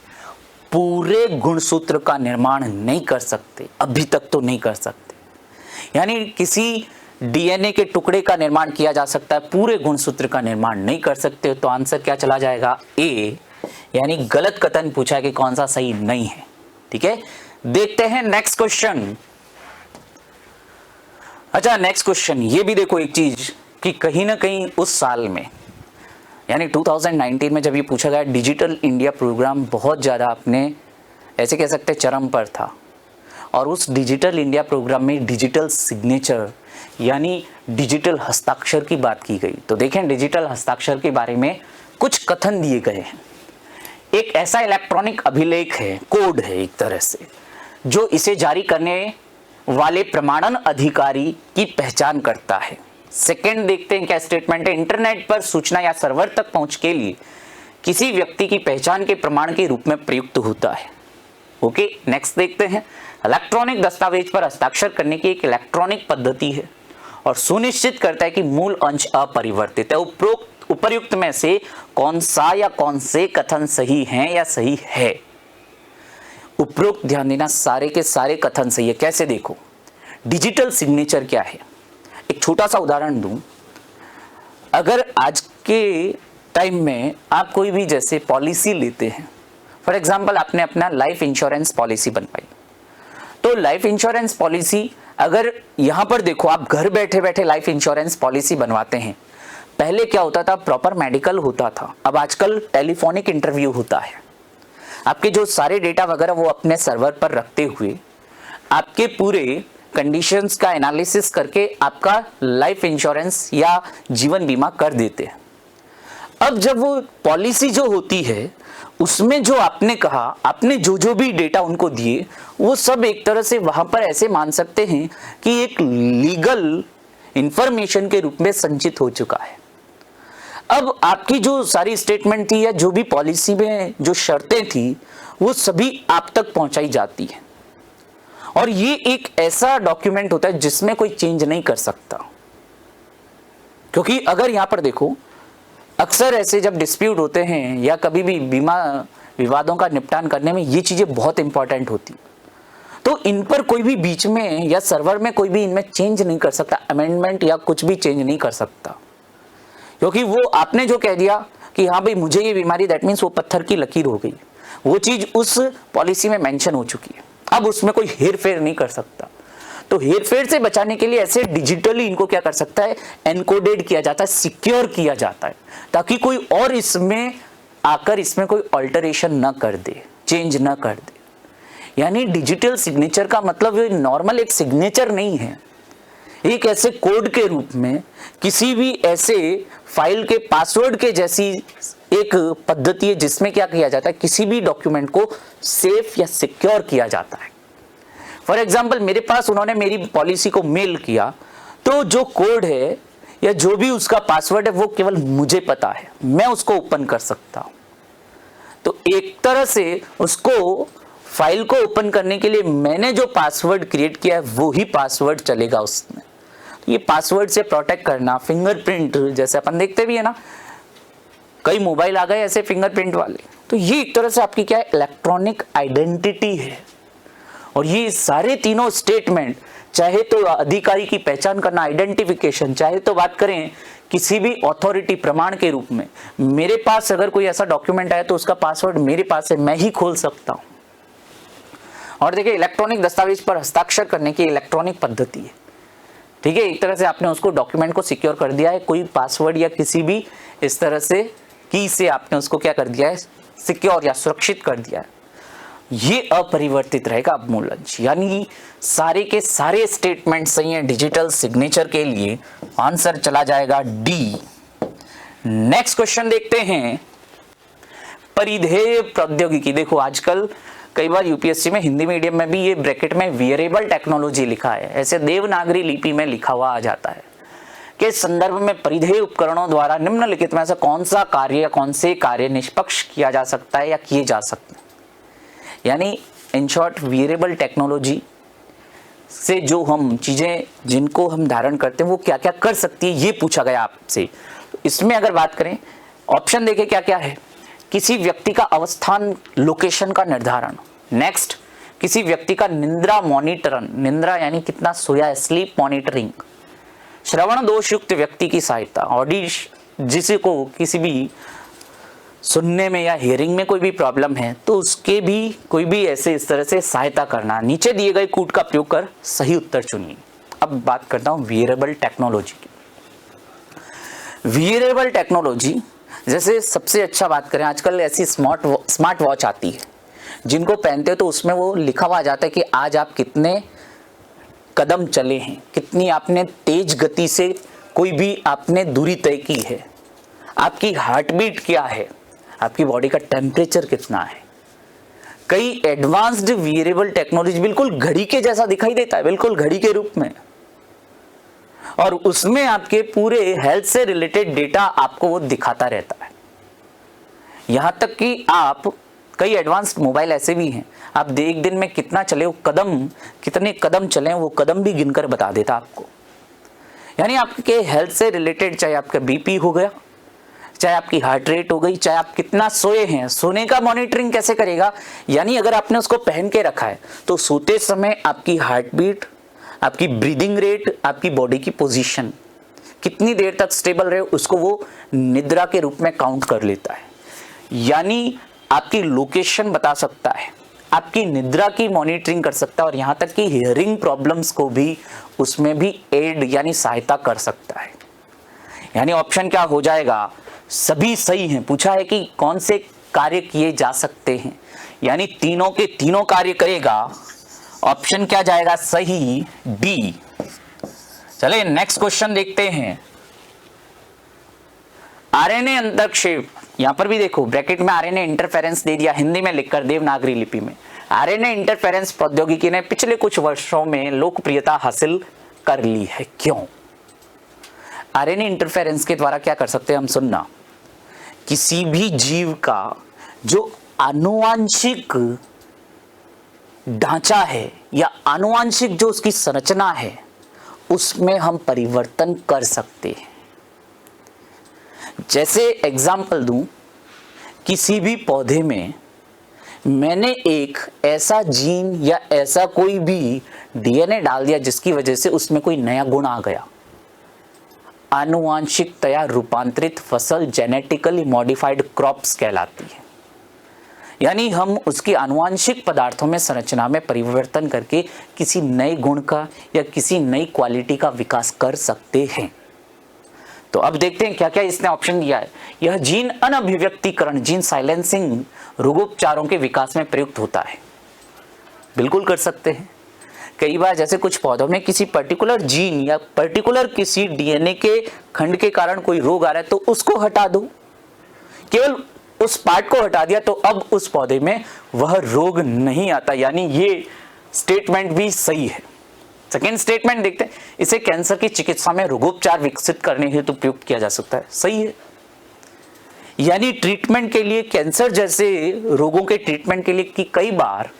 पूरे गुणसूत्र का निर्माण नहीं कर सकते, अभी तक तो नहीं कर सकते। यानी किसी डीएनए के टुकड़े का निर्माण किया जा सकता है, पूरे गुणसूत्र का निर्माण नहीं कर सकते। तो आंसर क्या चला जाएगा ए, यानी गलत कथन पूछा है कि कौन सा सही नहीं है। ठीक है, देखते हैं नेक्स्ट क्वेश्चन। अच्छा, नेक्स्ट क्वेश्चन ये भी देखो एक चीज कि कहीं ना कहीं उस साल में यानी 2019 में जब ये पूछा गया, डिजिटल इंडिया प्रोग्राम बहुत ज़्यादा अपने ऐसे कह सकते चरम पर था। और उस डिजिटल इंडिया प्रोग्राम में डिजिटल सिग्नेचर यानी डिजिटल हस्ताक्षर की बात की गई। तो देखें, डिजिटल हस्ताक्षर के बारे में कुछ कथन दिए गए हैं। एक ऐसा इलेक्ट्रॉनिक अभिलेख है, कोड है एक तरह से, जो इसे जारी करने वाले प्रमाणन अधिकारी की पहचान करता है। सेकंड देखते हैं क्या स्टेटमेंट है, इंटरनेट पर सूचना या सर्वर तक पहुंच के लिए किसी व्यक्ति की पहचान के प्रमाण के रूप में प्रयुक्त होता है। ओके, नेक्स्ट देखते हैं, इलेक्ट्रॉनिक दस्तावेज पर हस्ताक्षर करने की एक इलेक्ट्रॉनिक पद्धति है और सुनिश्चित करता है कि मूल अंश अपरिवर्तित है। उपर्युक्त में से कौन सा या कौन से कथन सही हैं या सही है? उपरोक्त ध्यान देना, सारे के सारे कथन सही है। कैसे देखो, डिजिटल सिग्नेचर क्या है, एक छोटा सा उदाहरण दूं। अगर आज के टाइम में आप कोई भी जैसे पॉलिसी लेते हैं, फॉर एग्जांपल आपने अपना लाइफ इंश्योरेंस पॉलिसी बनवाई, तो लाइफ इंश्योरेंस पॉलिसी अगर यहां पर देखो, आप घर बैठे बैठे लाइफ इंश्योरेंस पॉलिसी बनवाते हैं। पहले क्या होता था, प्रॉपर मेडिकल होता था, अब आजकल टेलीफोनिक इंटरव्यू होता है। आपके जो सारे डेटा वगैरह वो अपने सर्वर पर रखते हुए आपके पूरे कंडीशंस का एनालिसिस करके आपका लाइफ इंश्योरेंस या जीवन बीमा कर देते हैं। अब जब वो पॉलिसी जो होती है उसमें जो आपने कहा, आपने जो भी डेटा उनको दिए, वो सब एक तरह से वहां पर ऐसे मान सकते हैं कि एक लीगल इंफॉर्मेशन के रूप में संचित हो चुका है। अब आपकी जो सारी स्टेटमेंट थी या जो भी पॉलिसी में जो शर्तें थी वो सभी आप तक पहुंचाई जाती है। और ये एक ऐसा डॉक्यूमेंट होता है जिसमें कोई चेंज नहीं कर सकता, क्योंकि अगर यहां पर देखो, अक्सर ऐसे जब डिस्प्यूट होते हैं या कभी भी बीमा विवादों का निपटान करने में ये चीजें बहुत इंपॉर्टेंट होती, तो इन पर कोई भी बीच में या सर्वर में कोई भी इनमें चेंज नहीं कर सकता, अमेंडमेंट या कुछ भी चेंज नहीं कर सकता। क्योंकि वो आपने जो कह दिया कि हाँ भाई मुझे ये बीमारी, दैट मीन्स वो पत्थर की लकीर हो गई, वो चीज उस पॉलिसी में मेंशन हो चुकी है। अब उसमें कोई हेर फेर नहीं कर सकता। तो हेर फेर से बचाने के लिए ऐसे डिजिटली इनको क्या कर सकता है, एनकोडेड किया जाता है, सिक्योर किया जाता है, ताकि कोई और इसमें आकर इसमें कोई ऑल्टरेशन ना कर दे, चेंज ना कर दे। यानी डिजिटल सिग्नेचर का मतलब ये नॉर्मल एक सिग्नेचर नहीं है, एक ऐसे कोड के रूप में किसी भी ऐसे फाइल के पासवर्ड के जैसी एक पद्धति है जिसमें क्या किया जाता है, किसी भी डॉक्यूमेंट को सेफ या सिक्योर किया जाता है। फॉर एग्जाम्पल, मेरे पास उन्होंने मेरी पॉलिसी को मेल किया, तो जो कोड है या जो भी उसका पासवर्ड है वो केवल मुझे पता है, मैं उसको ओपन कर सकता हूं। तो एक तरह से उसको फाइल को ओपन करने के लिए मैंने जो पासवर्ड क्रिएट किया है वो ही पासवर्ड चलेगा उसमें। तो ये पासवर्ड से प्रोटेक्ट करना, फिंगरप्रिंट जैसे अपन देखते भी है ना, कई मोबाइल आ गए ऐसे फिंगरप्रिंट वाले, तो ये एक तरह से आपकी क्या है, इलेक्ट्रॉनिक आइडेंटिटी है। और ये सारे तीनों स्टेटमेंट, चाहे तो अधिकारी की पहचान करना, आइडेंटिफिकेशन, चाहे तो बात करें किसी भी अथॉरिटी प्रमाण के रूप में, मेरे पास अगर कोई ऐसा डॉक्यूमेंट आया तो उसका पासवर्ड मेरे पास है, मैं ही खोल सकता हूं। और देखिए, इलेक्ट्रॉनिक दस्तावेज पर हस्ताक्षर करने की इलेक्ट्रॉनिक पद्धति है। ठीक है, एक तरह से आपने उसको डॉक्यूमेंट को सिक्योर कर दिया है, कोई पासवर्ड या किसी भी इस तरह से की से आपने उसको क्या कर दिया है, सिक्योर या सुरक्षित कर दिया है। ये अपरिवर्तित रहेगा अब मूल अंश, यानी सारे के सारे स्टेटमेंट सही हैं डिजिटल सिग्नेचर के लिए। आंसर चला जाएगा डी। नेक्स्ट क्वेश्चन देखते हैं, परिधेय प्रौद्योगिकी। देखो आजकल कई बार यूपीएससी में हिंदी मीडियम में भी ये ब्रैकेट में वियरेबल टेक्नोलॉजी लिखा है, ऐसे देवनागरी लिपि में लिखा हुआ आ जाता है के संदर्भ में परिधेय उपकरणों द्वारा निम्नलिखित में से कौन सा कार्य या कौन से कार्य निष्पक्ष किया जा सकता है या किए जा सकते हैं। यानी इन शॉर्ट, वियरेबल टेक्नोलॉजी से जो हम चीजें जिनको हम धारण करते हैं वो क्या क्या कर सकती है, ये पूछा गया आपसे। तो इसमें अगर बात करें, ऑप्शन देखें क्या क्या है, किसी व्यक्ति का अवस्थान, लोकेशन का निर्धारण। नेक्स्ट, किसी व्यक्ति का निंद्रा मॉनिटरन, निंद्रा यानी कितना सोया है, स्लीप मॉनिटरिंग। श्रवण दोष युक्त व्यक्ति की सहायता, ऑडिश जिसे को किसी भी सुनने में या हियरिंग में कोई भी प्रॉब्लम है तो उसके भी कोई भी ऐसे इस तरह से सहायता करना। नीचे दिए गए कोड का प्रयोग कर सही उत्तर चुनिए। अब बात करता हूं वियरेबल टेक्नोलॉजी की। वियरेबल टेक्नोलॉजी जैसे सबसे अच्छा बात करें, आजकल ऐसी स्मार्ट वॉच आती है जिनको पहनते हो तो उसमें वो लिखा हुआ आ जाता है कि आज आप कितने कदम चले हैं, कितनी आपने तेज गति से कोई भी आपने दूरी तय की है, आपकी हार्ट बीट क्या है, आपकी बॉडी का टेम्परेचर कितना है। कई एडवांस्ड वियरेबल टेक्नोलॉजी बिल्कुल घड़ी के जैसा दिखाई देता है, बिल्कुल घड़ी के रूप में, और उसमें आपके पूरे हेल्थ से रिलेटेड डेटा आपको वो दिखाता रहता है। यहां तक कि आप कई एडवांस्ड मोबाइल ऐसे भी हैं, आप एक दिन में कितना चले हो कदम, कितने कदम चले वो कदम भी गिनकर बता देता आपको। यानी आपके हेल्थ से रिलेटेड, चाहे आपका बीपी हो गया, चाहे आपकी हार्ट रेट हो गई, चाहे आप कितना सोए हैं, सोने का मॉनिटरिंग कैसे करेगा। यानी अगर आपने उसको पहन के रखा है तो सोते समय आपकी हार्ट बीट, आपकी ब्रीदिंग रेट, आपकी बॉडी की पोजीशन कितनी देर तक स्टेबल रहे उसको वो निद्रा के रूप में काउंट कर लेता है। यानी आपकी लोकेशन बता सकता है, आपकी निद्रा की मॉनिटरिंग कर सकता है, और यहां तक कि हियरिंग प्रॉब्लम्स को भी उसमें भी एड यानी सहायता कर सकता है। यानी ऑप्शन क्या हो जाएगा, सभी सही हैं। पूछा है कि कौन से कार्य किए जा सकते हैं, यानी तीनों के तीनों कार्य करेगा। ऑप्शन क्या जाएगा सही, डी। चलिए नेक्स्ट क्वेश्चन देखते हैं। आरएनए अंतरक्षेप, यहां पर भी देखो ब्रैकेट में आरएनए इंटरफेरेंस दे दिया, हिंदी में लिखकर देवनागरी लिपि में। आरएनए इंटरफेरेंस प्रौद्योगिकी ने पिछले कुछ वर्षों में लोकप्रियता हासिल कर ली है, क्यों? आरएनए इंटरफेरेंस के द्वारा क्या कर सकते हैं हम, सुनना, किसी भी जीव का जो आनुवांशिक ढांचा है या आनुवांशिक जो उसकी संरचना है उसमें हम परिवर्तन कर सकते हैं। जैसे एग्जाम्पल दूं, किसी भी पौधे में मैंने एक ऐसा जीन या ऐसा कोई भी डीएनए डाल दिया जिसकी वजह से उसमें कोई नया गुण आ गया। आनुवांशिकतया रूपांतरित फसल जेनेटिकली मॉडिफाइड क्रॉप्स कहलाती है। यानी हम उसकी आनुवांशिक पदार्थों में, संरचना में परिवर्तन करके किसी नए गुण का या किसी नई क्वालिटी का विकास कर सकते हैं। तो अब देखते हैं क्या क्या इसने ऑप्शन दिया है। यह जीन अनअभिव्यक्तिकरण, जीन साइलेंसिंग रोगोपचारों के विकास में प्रयुक्त होता है। बिल्कुल कर सकते हैं। कई बार जैसे कुछ पौधों में किसी पर्टिकुलर जीन या पर्टिकुलर किसी डीएनए के खंड के कारण कोई रोग आ रहा है तो उसको हटा दो, केवल उस पार्ट को हटा दिया तो अब उस पौधे में वह रोग नहीं आता। यानी ये स्टेटमेंट भी सही है। सेकेंड स्टेटमेंट देखते हैं, इसे कैंसर की चिकित्सा में रोगोपचार विकसित करने हेतु प्रयुक्त किया जा सकता है। सही है। यानी ट्रीटमेंट के लिए, कैंसर जैसे रोगों के ट्रीटमेंट के लिए कि कई बार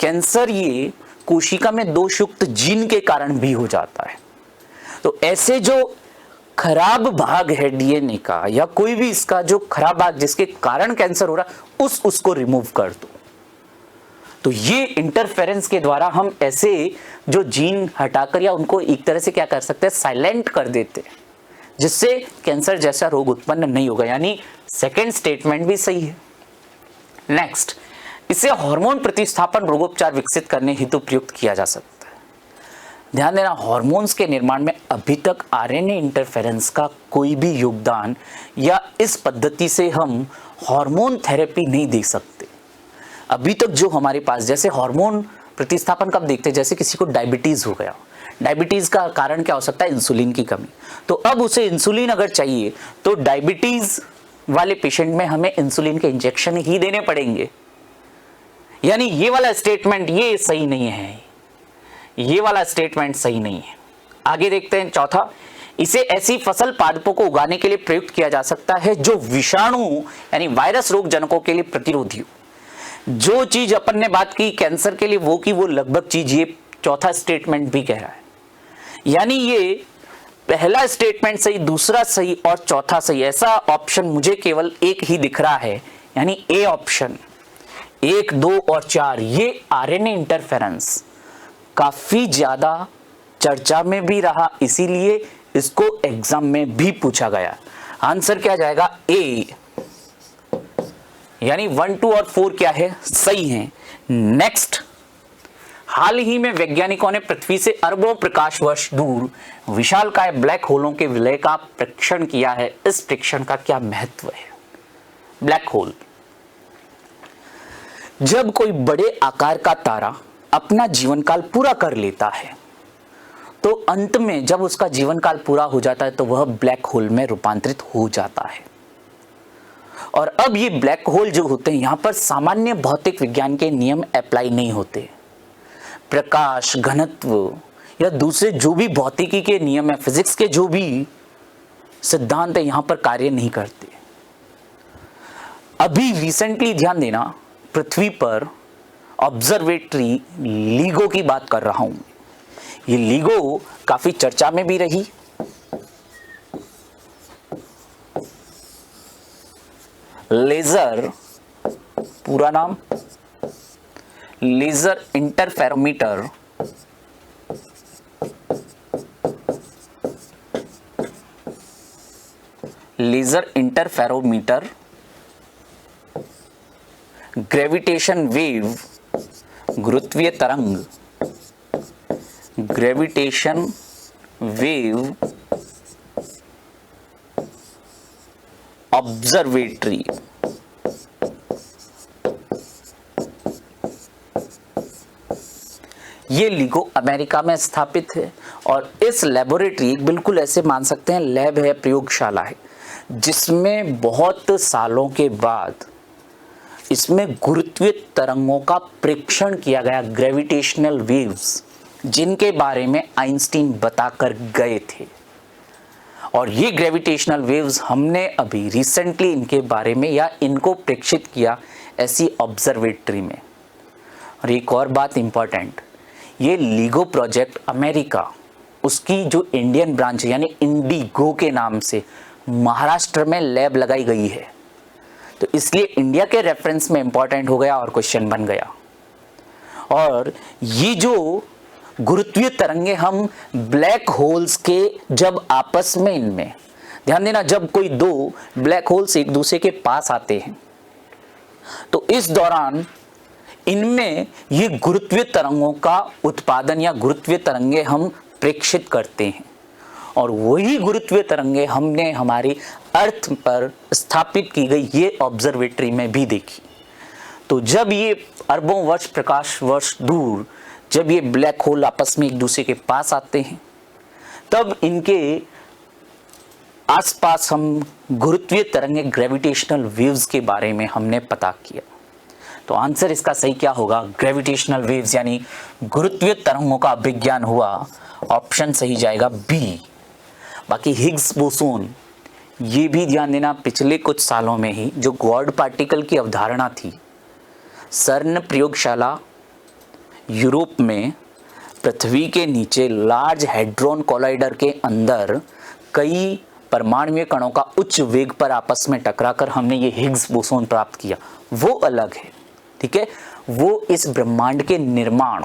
कैंसर ये कोशिका में दोषयुक्त जीन के कारण भी हो जाता है। तो ऐसे जो खराब भाग है डीएनए का या कोई भी इसका जो खराब भाग जिसके कारण कैंसर हो रहा उसको रिमूव कर दो। तो ये इंटरफेरेंस के द्वारा हम ऐसे जो जीन हटाकर या उनको एक तरह से क्या कर सकते हैं, साइलेंट कर देते हैं, जिससे कैंसर जैसा रोग उत्पन्न नहीं होगा। यानी सेकेंड स्टेटमेंट भी सही है। नेक्स्ट, इसे हार्मोन प्रतिस्थापन रोगोपचार विकसित करने हेतु प्रयुक्त किया जा सकता है। ध्यान देना, हार्मोन्स के निर्माण में अभी तक आरएनए इंटरफेरेंस का कोई भी योगदान या इस पद्धति से हम हार्मोन थेरेपी नहीं दे सकते। अभी तक जो हमारे पास, जैसे हार्मोन प्रतिस्थापन कब देखते हैं, जैसे किसी को डायबिटीज हो गया, डायबिटीज का कारण क्या हो सकता है, इंसुलिन की कमी। तो अब उसे इंसुलिन अगर चाहिए तो डायबिटीज वाले पेशेंट में हमें इंसुलिन के इंजेक्शन ही देने पड़ेंगे। यानी ये वाला स्टेटमेंट ये सही नहीं है, ये वाला स्टेटमेंट सही नहीं है। आगे देखते हैं चौथा, इसे ऐसी फसल पादपों को उगाने के लिए प्रयुक्त किया जा सकता है जो विषाणु यानी वायरस रोग जनकों के लिए प्रतिरोधी हो। जो चीज अपन ने बात की कैंसर के लिए वो की वो लगभग चीज ये चौथा स्टेटमेंट भी कह रहा है। यानी ये पहला स्टेटमेंट सही, दूसरा सही और चौथा सही, ऐसा ऑप्शन मुझे केवल एक ही दिख रहा है, यानी ए ऑप्शन। 1, 2 और 4 ये आरएनए इंटरफेरेंस काफी ज्यादा चर्चा में भी रहा, इसीलिए इसको एग्जाम में भी पूछा गया। आंसर क्या जाएगा, ए। यानी 1, 2 और 4 क्या है, सही है। नेक्स्ट, हाल ही में वैज्ञानिकों ने पृथ्वी से अरबों प्रकाश वर्ष दूर विशालकाय ब्लैक होलों के विलय का परीक्षण किया है। इस परीक्षण का क्या महत्व है? ब्लैक होल, जब कोई बड़े आकार का तारा अपना जीवन काल पूरा कर लेता है तो अंत में जब उसका जीवन काल पूरा हो जाता है तो वह ब्लैक होल में रूपांतरित हो जाता है। और अब ये ब्लैक होल जो होते हैं, यहां पर सामान्य भौतिक विज्ञान के नियम अप्लाई नहीं होते। प्रकाश घनत्व या दूसरे जो भी भौतिकी के नियम है, फिजिक्स के जो भी सिद्धांत है, यहां पर कार्य नहीं करते। अभी रिसेंटली ध्यान देना, पृथ्वी पर ऑब्जर्वेटरी लीगो की बात कर रहा हूं। ये लीगो काफी चर्चा में भी रही। लेजर, पूरा नाम laser interferometer, laser interferometer, gravitation wave, गुरुत्वीय तरंग, ग्रेविटेशन वेव ऑब्जर्वेटरी, ये लीगो अमेरिका में स्थापित है। और इस लेबोरेटरी, बिल्कुल ऐसे मान सकते हैं लैब है, प्रयोगशाला है, जिसमें बहुत सालों के बाद इसमें गुरुत्वीय तरंगों का परीक्षण किया गया, ग्रेविटेशनल वेव्स, जिनके बारे में आइंस्टीन बताकर गए थे। और ये ग्रेविटेशनल वेव्स हमने अभी रिसेंटली इनके बारे में या इनको प्रेक्षित किया ऐसी ऑब्जर्वेटरी में। और एक और बात इंपॉर्टेंट, ये लीगो प्रोजेक्ट अमेरिका, उसकी जो इंडियन ब्रांच है यानी इंडिगो के नाम से महाराष्ट्र में लैब लगाई गई है, तो इसलिए इंडिया के रेफरेंस में इंपॉर्टेंट हो गया और क्वेश्चन बन गया। और ये जो गुरुत्वीय तरंगे हम ब्लैक होल्स के जब आपस में, इनमें ध्यान देना, जब कोई दो ब्लैक होल्स एक दूसरे के पास आते हैं तो इस दौरान इनमें ये गुरुत्वीय तरंगों का उत्पादन या गुरुत्वीय तरंगे हम प्रेक्षित करते हैं। और वही गुरुत्वीय तरंगे हमने हमारी अर्थ पर स्थापित की गई ये ऑब्जर्वेटरी में भी देखी। तो जब ये अरबों वर्ष प्रकाश वर्ष दूर जब ये ब्लैक होल आपस में एक दूसरे के पास आते हैं, तब इनके आसपास हम गुरुत्वीय तरंगे, ग्रेविटेशनल वेव्स के बारे में हमने पता किया। तो आंसर इसका सही क्या होगा? ग्रेविटेशनल वेव्स यानी गुरुत्वीय तरंगों का विज्ञान हुआ। ऑप्शन सही जाएगा बी। बाकी हिग्स बोसोन, ये भी ध्यान देना, पिछले कुछ सालों में ही जो गॉड पार्टिकल की अवधारणा थी, सर्न प्रयोगशाला यूरोप में पृथ्वी के नीचे लार्ज हेड्रोन कोलाइडर के अंदर कई परमाणुीय कणों का उच्च वेग पर आपस में टकराकर हमने ये हिग्स बोसोन प्राप्त किया, वो अलग है। ठीक है, वो इस ब्रह्मांड के निर्माण,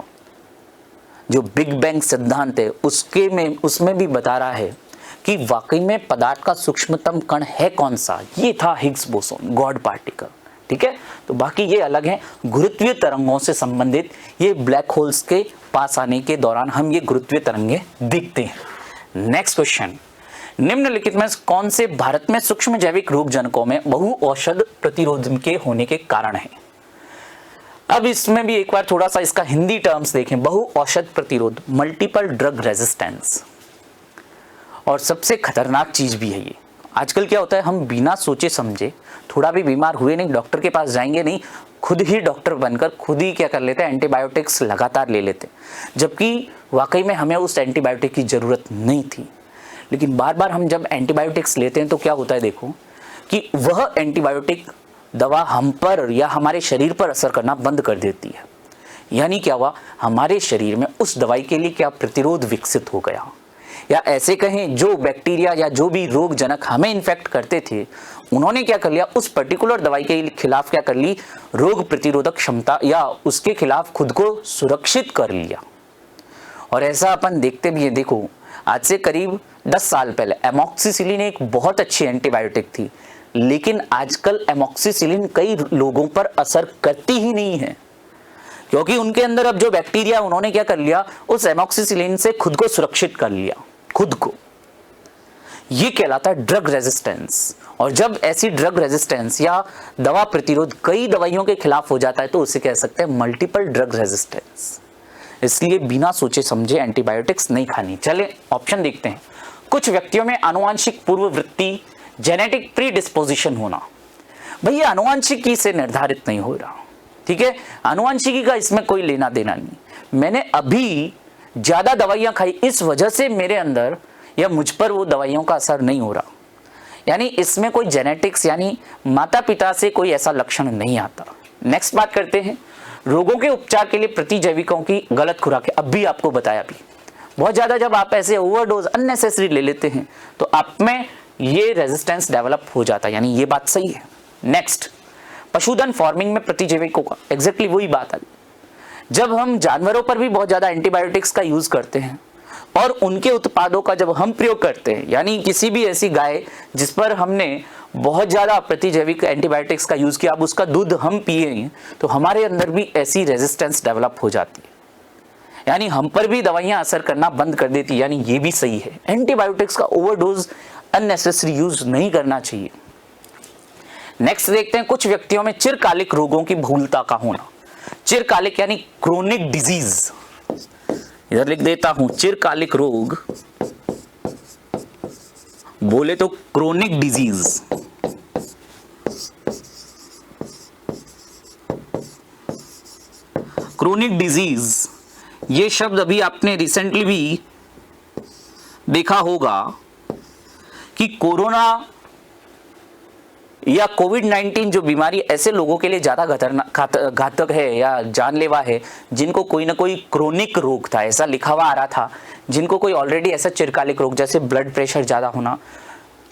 जो बिग बैंग सिद्धांत है उसमें भी बता रहा है कि वाकई में पदार्थ का सूक्ष्मतम कण है कौन सा, ये था हिग्स बोसोन, गॉड पार्टिकल। ठीक है, तो बाकी ये अलग है। गुरुत्वीय तरंगों से संबंधित ये ब्लैक होल्स के पास आने के दौरान हम ये गुरुत्वीय तरंगे देखते हैं। नेक्स्ट क्वेश्चन, निम्नलिखित में कौन से भारत में सूक्ष्म जैविक रोगजनकों में बहु औषध प्रतिरोध के होने के कारण है? अब इसमें भी एक बार थोड़ा सा इसका हिंदी टर्म्स देखें। बहु औषध प्रतिरोध, मल्टीपल ड्रग रेजिस्टेंस, और सबसे खतरनाक चीज भी है ये। आजकल क्या होता है, हम बिना सोचे समझे, थोड़ा भी बीमार हुए नहीं, डॉक्टर के पास जाएंगे नहीं, खुद ही डॉक्टर बनकर खुद ही क्या कर लेते हैं, एंटीबायोटिक्स लगातार ले लेते हैं, जबकि वाकई में हमें उस एंटीबायोटिक की जरूरत नहीं थी। लेकिन बार बार हम जब एंटीबायोटिक्स लेते हैं तो क्या होता है, देखो कि वह एंटीबायोटिक दवा हम पर या हमारे शरीर पर असर करना बंद कर देती है। यानी क्या हुआ, हमारे शरीर में उस दवाई के लिए क्या प्रतिरोध विकसित हो गया, या ऐसे कहें जो बैक्टीरिया या जो भी रोगजनक हमें इन्फेक्ट करते थे, उन्होंने क्या कर लिया, उस पर्टिकुलर दवाई के खिलाफ क्या कर ली, रोग प्रतिरोधक क्षमता या उसके खिलाफ खुद को सुरक्षित कर लिया। और ऐसा अपन देखते भी है। देखो, आज से करीब 10 साल पहले एमॉक्सिसिलिन एक बहुत अच्छी एंटीबायोटिक थी, लेकिन आजकल एमॉक्सिसिलिन कई लोगों पर असर करती ही नहीं है, क्योंकि उनके अंदर अब जो बैक्टीरिया उन्होंने क्या कर लिया, उस एमॉक्सिसिलिन से खुद को सुरक्षित कर लिया, खुद को। ये कहलाता है ड्रग रेजिस्टेंस। और जब ऐसी ड्रग रेजिस्टेंस या दवा प्रतिरोध कई दवाइयों के खिलाफ हो जाता है तो उसे कह सकते हैं मल्टीपल ड्रग रेजिस्टेंस। इसलिए बिना सोचे समझे एंटीबायोटिक्स नहीं खानी। चले ऑप्शन देखते हैं। कुछ व्यक्तियों में आनुवांशिक पूर्ववृत्ति, जेनेटिक प्रीडिस्पोजिशन होना। भैया आनुवांशिकी से निर्धारित नहीं हो रहा, ठीक है, आनुवांशिकी का इसमें कोई लेना देना नहीं। मैंने अभी ज्यादा दवाइयां खाई, इस वजह से मेरे अंदर या मुझ पर वो दवाइयों का असर नहीं हो रहा, यानी इसमें कोई जेनेटिक्स यानी माता पिता से कोई ऐसा लक्षण नहीं आता। नेक्स्ट बात करते हैं, रोगों के उपचार के लिए प्रतिजैविकों की गलत खुराक है। अब भी आपको बताया भी, बहुत ज्यादा जब आप ऐसे ओवरडोज अननेसेसरी ले लेते हैं तो आप में ये रेजिस्टेंस डेवलप हो जाता है, यानी ये बात सही है। नेक्स्ट, पशुधन फार्मिंग में प्रतिजैविकों का एग्जैक्टली वही बात है। जब हम जानवरों पर भी बहुत ज्यादा एंटीबायोटिक्स का यूज करते हैं और उनके उत्पादों का जब हम प्रयोग करते हैं, यानी किसी भी ऐसी गाय जिस पर हमने बहुत ज्यादा प्रतिजैविक एंटीबायोटिक्स का यूज किया, अब उसका दूध हम पिए तो हमारे अंदर भी ऐसी रेजिस्टेंस डेवलप हो जाती है, यानी हम पर भी दवाइयां असर करना बंद कर देती है। यानी ये भी सही है, एंटीबायोटिक्स का ओवरडोज अननेसेसरी यूज नहीं करना चाहिए। नेक्स्ट देखते हैं, कुछ व्यक्तियों में चिरकालिक रोगों की बहुलता का होना। चिरकालिक यानी क्रोनिक डिजीज, इधर लिख देता हूं, चिरकालिक रोग बोले तो क्रोनिक डिजीज। क्रोनिक डिजीज ये शब्द अभी आपने रिसेंटली भी देखा होगा कि कोरोना या कोविड-19 जो बीमारी ऐसे लोगों के लिए ज्यादा घातक है या जानलेवा है जिनको कोई ना कोई क्रोनिक रोग था, ऐसा लिखा हुआ आ रहा था, जिनको कोई ऑलरेडी ऐसा चिरकालिक रोग जैसे ब्लड प्रेशर ज्यादा होना,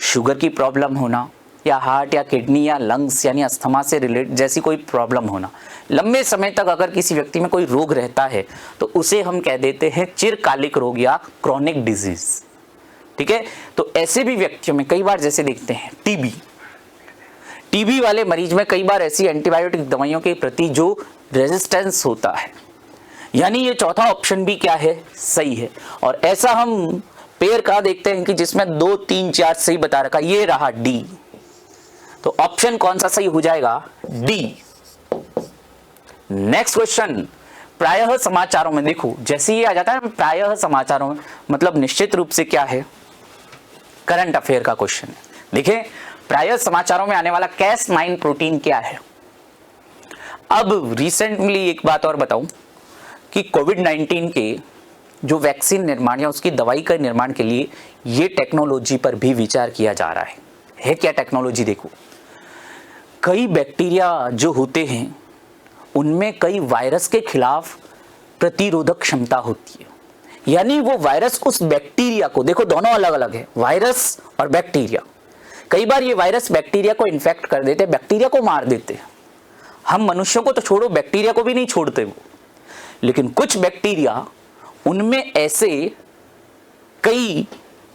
शुगर की प्रॉब्लम होना, या हार्ट या किडनी या लंग्स यानी अस्थमा से रिलेटेड जैसी कोई प्रॉब्लम होना, लंबे समय तक अगर किसी व्यक्ति में कोई रोग रहता है तो उसे हम कह देते हैं चिरकालिक रोग या क्रोनिक डिजीज, ठीक है। तो ऐसे भी व्यक्तियों में कई बार जैसे देखते हैं टीबी वाले मरीज में कई बार ऐसी एंटीबायोटिक दवाइयों के प्रति जो रेजिस्टेंस होता है, यानी ये चौथा ऑप्शन भी क्या है, सही है। और ऐसा हम पेयर का देखते हैं कि जिसमें 2, 3, 4 सही बता रखा, ये रहा डी। तो ऑप्शन कौन सा सही हो जाएगा, डी। नेक्स्ट क्वेश्चन, प्रायः समाचारों में देखो, जैसे ये आ जाता है प्रायः समाचारों में, मतलब निश्चित रूप से क्या है, करंट अफेयर का क्वेश्चन है। देखिए प्रायः समाचारों में आने वाला Cas9 प्रोटीन क्या है। अब रिसेंटली एक बात और बताऊं कि कोविड-19 के जो वैक्सीन निर्माण या उसकी दवाई का निर्माण के लिए ये टेक्नोलॉजी पर भी विचार किया जा रहा है क्या टेक्नोलॉजी, देखो कई बैक्टीरिया जो होते हैं उनमें कई वायरस के खिलाफ प्रतिरोधक क्षमता होती है, यानी वो वायरस उस बैक्टीरिया को, देखो दोनों अलग अलग है, वायरस और बैक्टीरिया। कई बार ये वायरस बैक्टीरिया को इन्फेक्ट कर देते, बैक्टीरिया को मार देते। हम मनुष्यों को तो छोड़ो, बैक्टीरिया को भी नहीं छोड़ते वो, लेकिन कुछ बैक्टीरिया उनमें ऐसे कई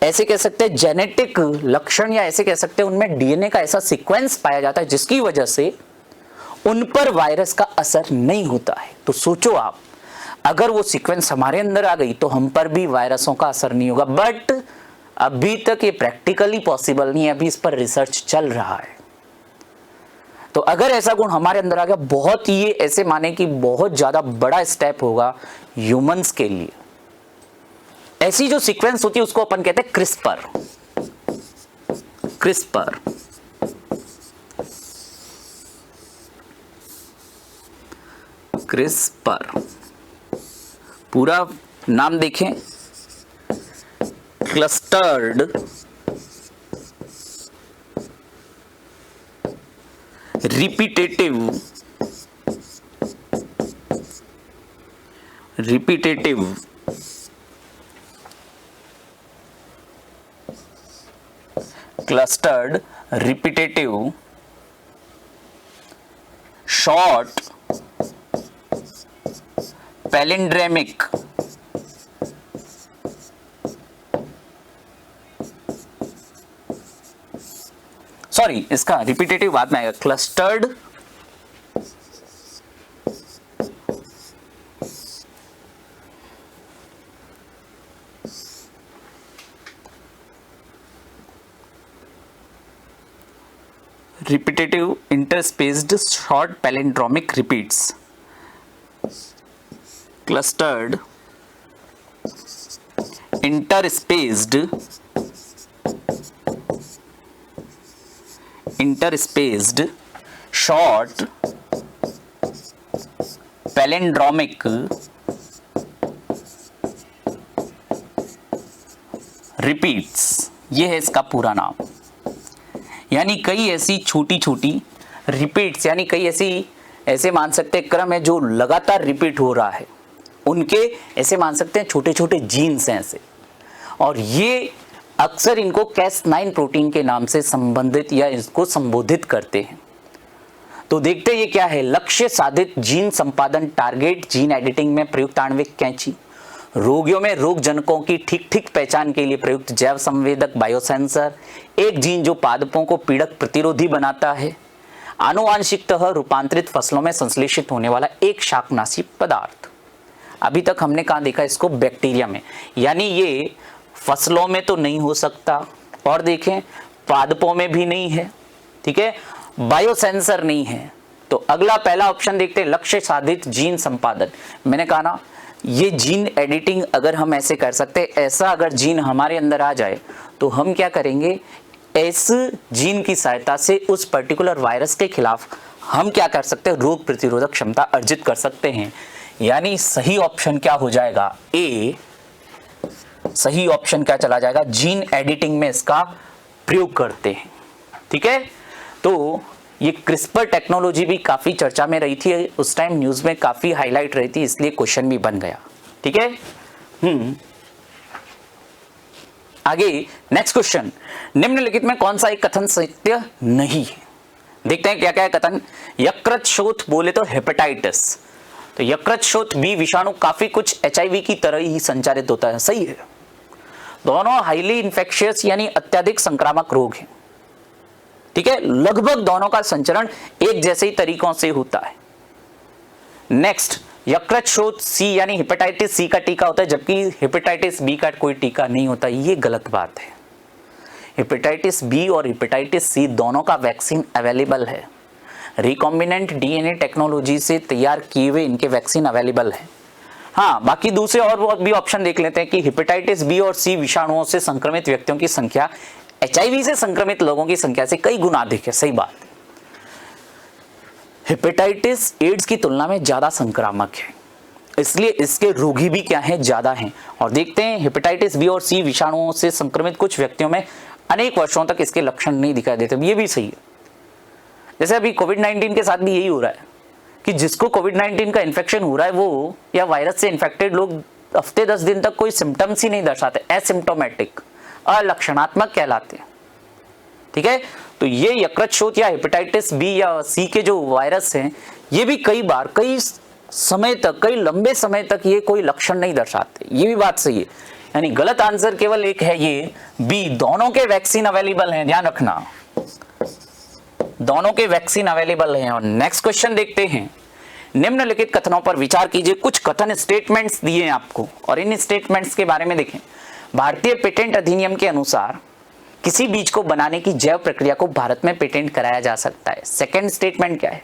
ऐसे कह सकते हैं जेनेटिक लक्षण या ऐसे कह सकते हैं उनमें डीएनए का ऐसा सीक्वेंस पाया जाता है जिसकी वजह से उन पर वायरस का असर नहीं होता है। तो सोचो आप, अगर वो सीक्वेंस हमारे अंदर आ गई तो हम पर भी वायरसों का असर नहीं होगा, बट अभी तक ये प्रैक्टिकली पॉसिबल नहीं है, अभी इस पर रिसर्च चल रहा है। तो अगर ऐसा गुण हमारे अंदर आ गया, बहुत ही ऐसे माने कि बहुत ज्यादा बड़ा स्टेप होगा ह्यूमंस के लिए। ऐसी जो सीक्वेंस होती है उसको अपन कहते हैं क्रिस्पर। पूरा नाम देखें, clustered repetitive clustered repetitive short palindromic sorry इसका रिपीटेटिव बाद में आएगा, clustered repetitive interspaced short palindromic repeats, clustered interspaced short palindromic repeats, ये है इसका पूरा नाम। यानी कई ऐसी छोटी छोटी रिपीट्स, यानी कई ऐसे मान सकते हैं क्रम है जो लगातार रिपीट हो रहा है, उनके ऐसे मान सकते हैं छोटे छोटे जीन्स हैं ऐसे, और ये अक्सर इनको Cas9 प्रोटीन के नाम से संबंधित या इसको संबोधित करते हैं। तो देखते हैं ये क्या है। लक्ष्य साधित जीन संपादन, टारगेट जीन एडिटिंग में प्रयुक्त आणविक कैंची, रोगियों में रोग जनकों की ठीक पहचान के लिए प्रयुक्त जैव संवेदक बायोसेंसर, एक जीन जो पादपों को पीड़क प्रतिरोधी बनाता है, आनुवांशिकतः रूपांतरित फसलों में संश्लेषित होने वाला एक शाकनाशी पदार्थ। अभी तक हमने कहाँ देखा इसको, बैक्टीरिया में, यानी ये फसलों में तो नहीं हो सकता, और देखें पादपों में भी नहीं है, ठीक है, बायोसेंसर नहीं है। तो अगला पहला ऑप्शन देखते हैं, लक्ष्य साधित जीन संपादन। मैंने कहा ना ये जीन एडिटिंग अगर हम ऐसे कर सकते हैं, ऐसा अगर जीन हमारे अंदर आ जाए तो हम क्या करेंगे, इस जीन की सहायता से उस पर्टिकुलर वायरस के खिलाफ हम क्या कर सकते हैं, रोग प्रतिरोधक क्षमता अर्जित कर सकते हैं। यानी सही ऑप्शन क्या हो जाएगा, ए, सही ऑप्शन क्या चला जाएगा, जीन एडिटिंग में इसका प्रयोग करते हैं। ठीक है, तो ये क्रिस्पर टेक्नोलॉजी भी काफी चर्चा में रही थी उस टाइम, न्यूज में काफी हाईलाइट रही थी, इसलिए क्वेश्चन भी बन गया। ठीक है, आगे नेक्स्ट क्वेश्चन, निम्नलिखित में कौन सा एक कथन सत्य नहीं है। देखते हैं क्या क्या है कथन। यकृत शोथ बोले तो हेपेटाइटिस, तो यकृत शोथ बी विषाणु काफी कुछ HIV की तरह ही संचारित होता है, सही है। दोनों हाईली इंफेक्शियस यानी अत्यधिक संक्रामक रोग हैं। ठीक है, लगभग दोनों का संचरण एक जैसे ही तरीकों से होता है। नेक्स्ट, यकृत शोथ सी यानी हेपेटाइटिस सी का टीका होता है, जबकि हेपेटाइटिस बी का कोई टीका नहीं होता, ये गलत बात है। हेपेटाइटिस बी और हेपेटाइटिस सी दोनों का वैक्सीन अवेलेबल है, रिकॉम्बिनेंट DNA टेक्नोलॉजी से तैयार किए हुए इनके वैक्सीन अवेलेबल है। हाँ, बाकी दूसरे और भी ऑप्शन देख लेते हैं कि हेपेटाइटिस बी और सी विषाणुओं से संक्रमित व्यक्तियों की संख्या HIV से संक्रमित लोगों की संख्या से कई गुना अधिक है, सही बात। हेपेटाइटिस एड्स की तुलना में ज्यादा संक्रामक है, इसलिए इसके रोगी भी क्या हैं, ज्यादा हैं। और देखते हैं हेपेटाइटिस बी और सी विषाणुओं से संक्रमित कुछ व्यक्तियों में अनेक वर्षों तक इसके लक्षण नहीं दिखाई देते, ये भी सही है। जैसे अभी कोविड-19 के साथ भी यही हो रहा है कि जिसको कोविड-19 का इन्फेक्शन हो रहा है वो या वायरस से इन्फेक्टेड लोग हफ्ते 10 दिन तक कोई सिम्टम्स ही नहीं दर्शाते, एसिम्टोमेटिक, अलक्षणात्मक कहलाते हैं। ठीक है, तो ये यकृत शोथ या हेपेटाइटिस बी या सी के जो वायरस हैं, ये भी कई बार कई समय तक, कई लंबे समय तक ये कोई लक्षण नहीं दर्शाते, ये भी बात सही है। यानी गलत आंसर केवल एक है, ये बी, दोनों के वैक्सीन अवेलेबल हैं, ध्यान रखना, दोनों के वैक्सीन अवेलेबल हैं। और नेक्स्ट क्वेश्चन देखते हैं, निम्नलिखित कथनों पर विचार कीजिए। कुछ कथन स्टेटमेंट्स दिए हैं आपको और इन स्टेटमेंट्स के बारे में देखें। भारतीय पेटेंट अधिनियम के अनुसार किसी बीज को बनाने की जैव प्रक्रिया को भारत में पेटेंट कराया जा सकता है। सेकंड स्टेटमेंट क्या है,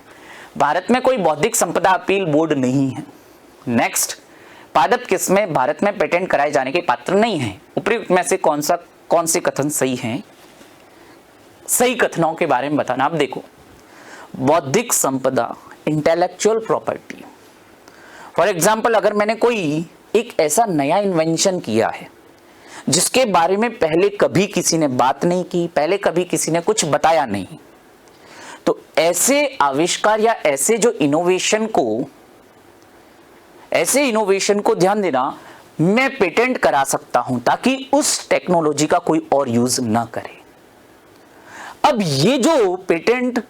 भारत में कोई बौद्धिक संपदा अपील बोर्ड नहीं है। नेक्स्ट, पादप किस्में भारत में पेटेंट कराए जाने के पात्र नहीं है। उपयुक्त में से कौन से कथन सही हैं, सही कथनों के बारे में बताना। आप देखो, बौद्धिक संपदा, इंटेलेक्चुअल प्रॉपर्टी, फॉर एग्जाम्पल अगर मैंने कोई एक ऐसा नया इन्वेंशन किया है जिसके बारे में पहले कभी किसी ने बात नहीं की, पहले कभी किसी ने कुछ बताया नहीं, तो ऐसे आविष्कार या ऐसे इनोवेशन को ध्यान देना, मैं पेटेंट करा सकता हूं ताकि उस टेक्नोलॉजी का कोई और यूज ना करे। अब ये जो पेटेंट,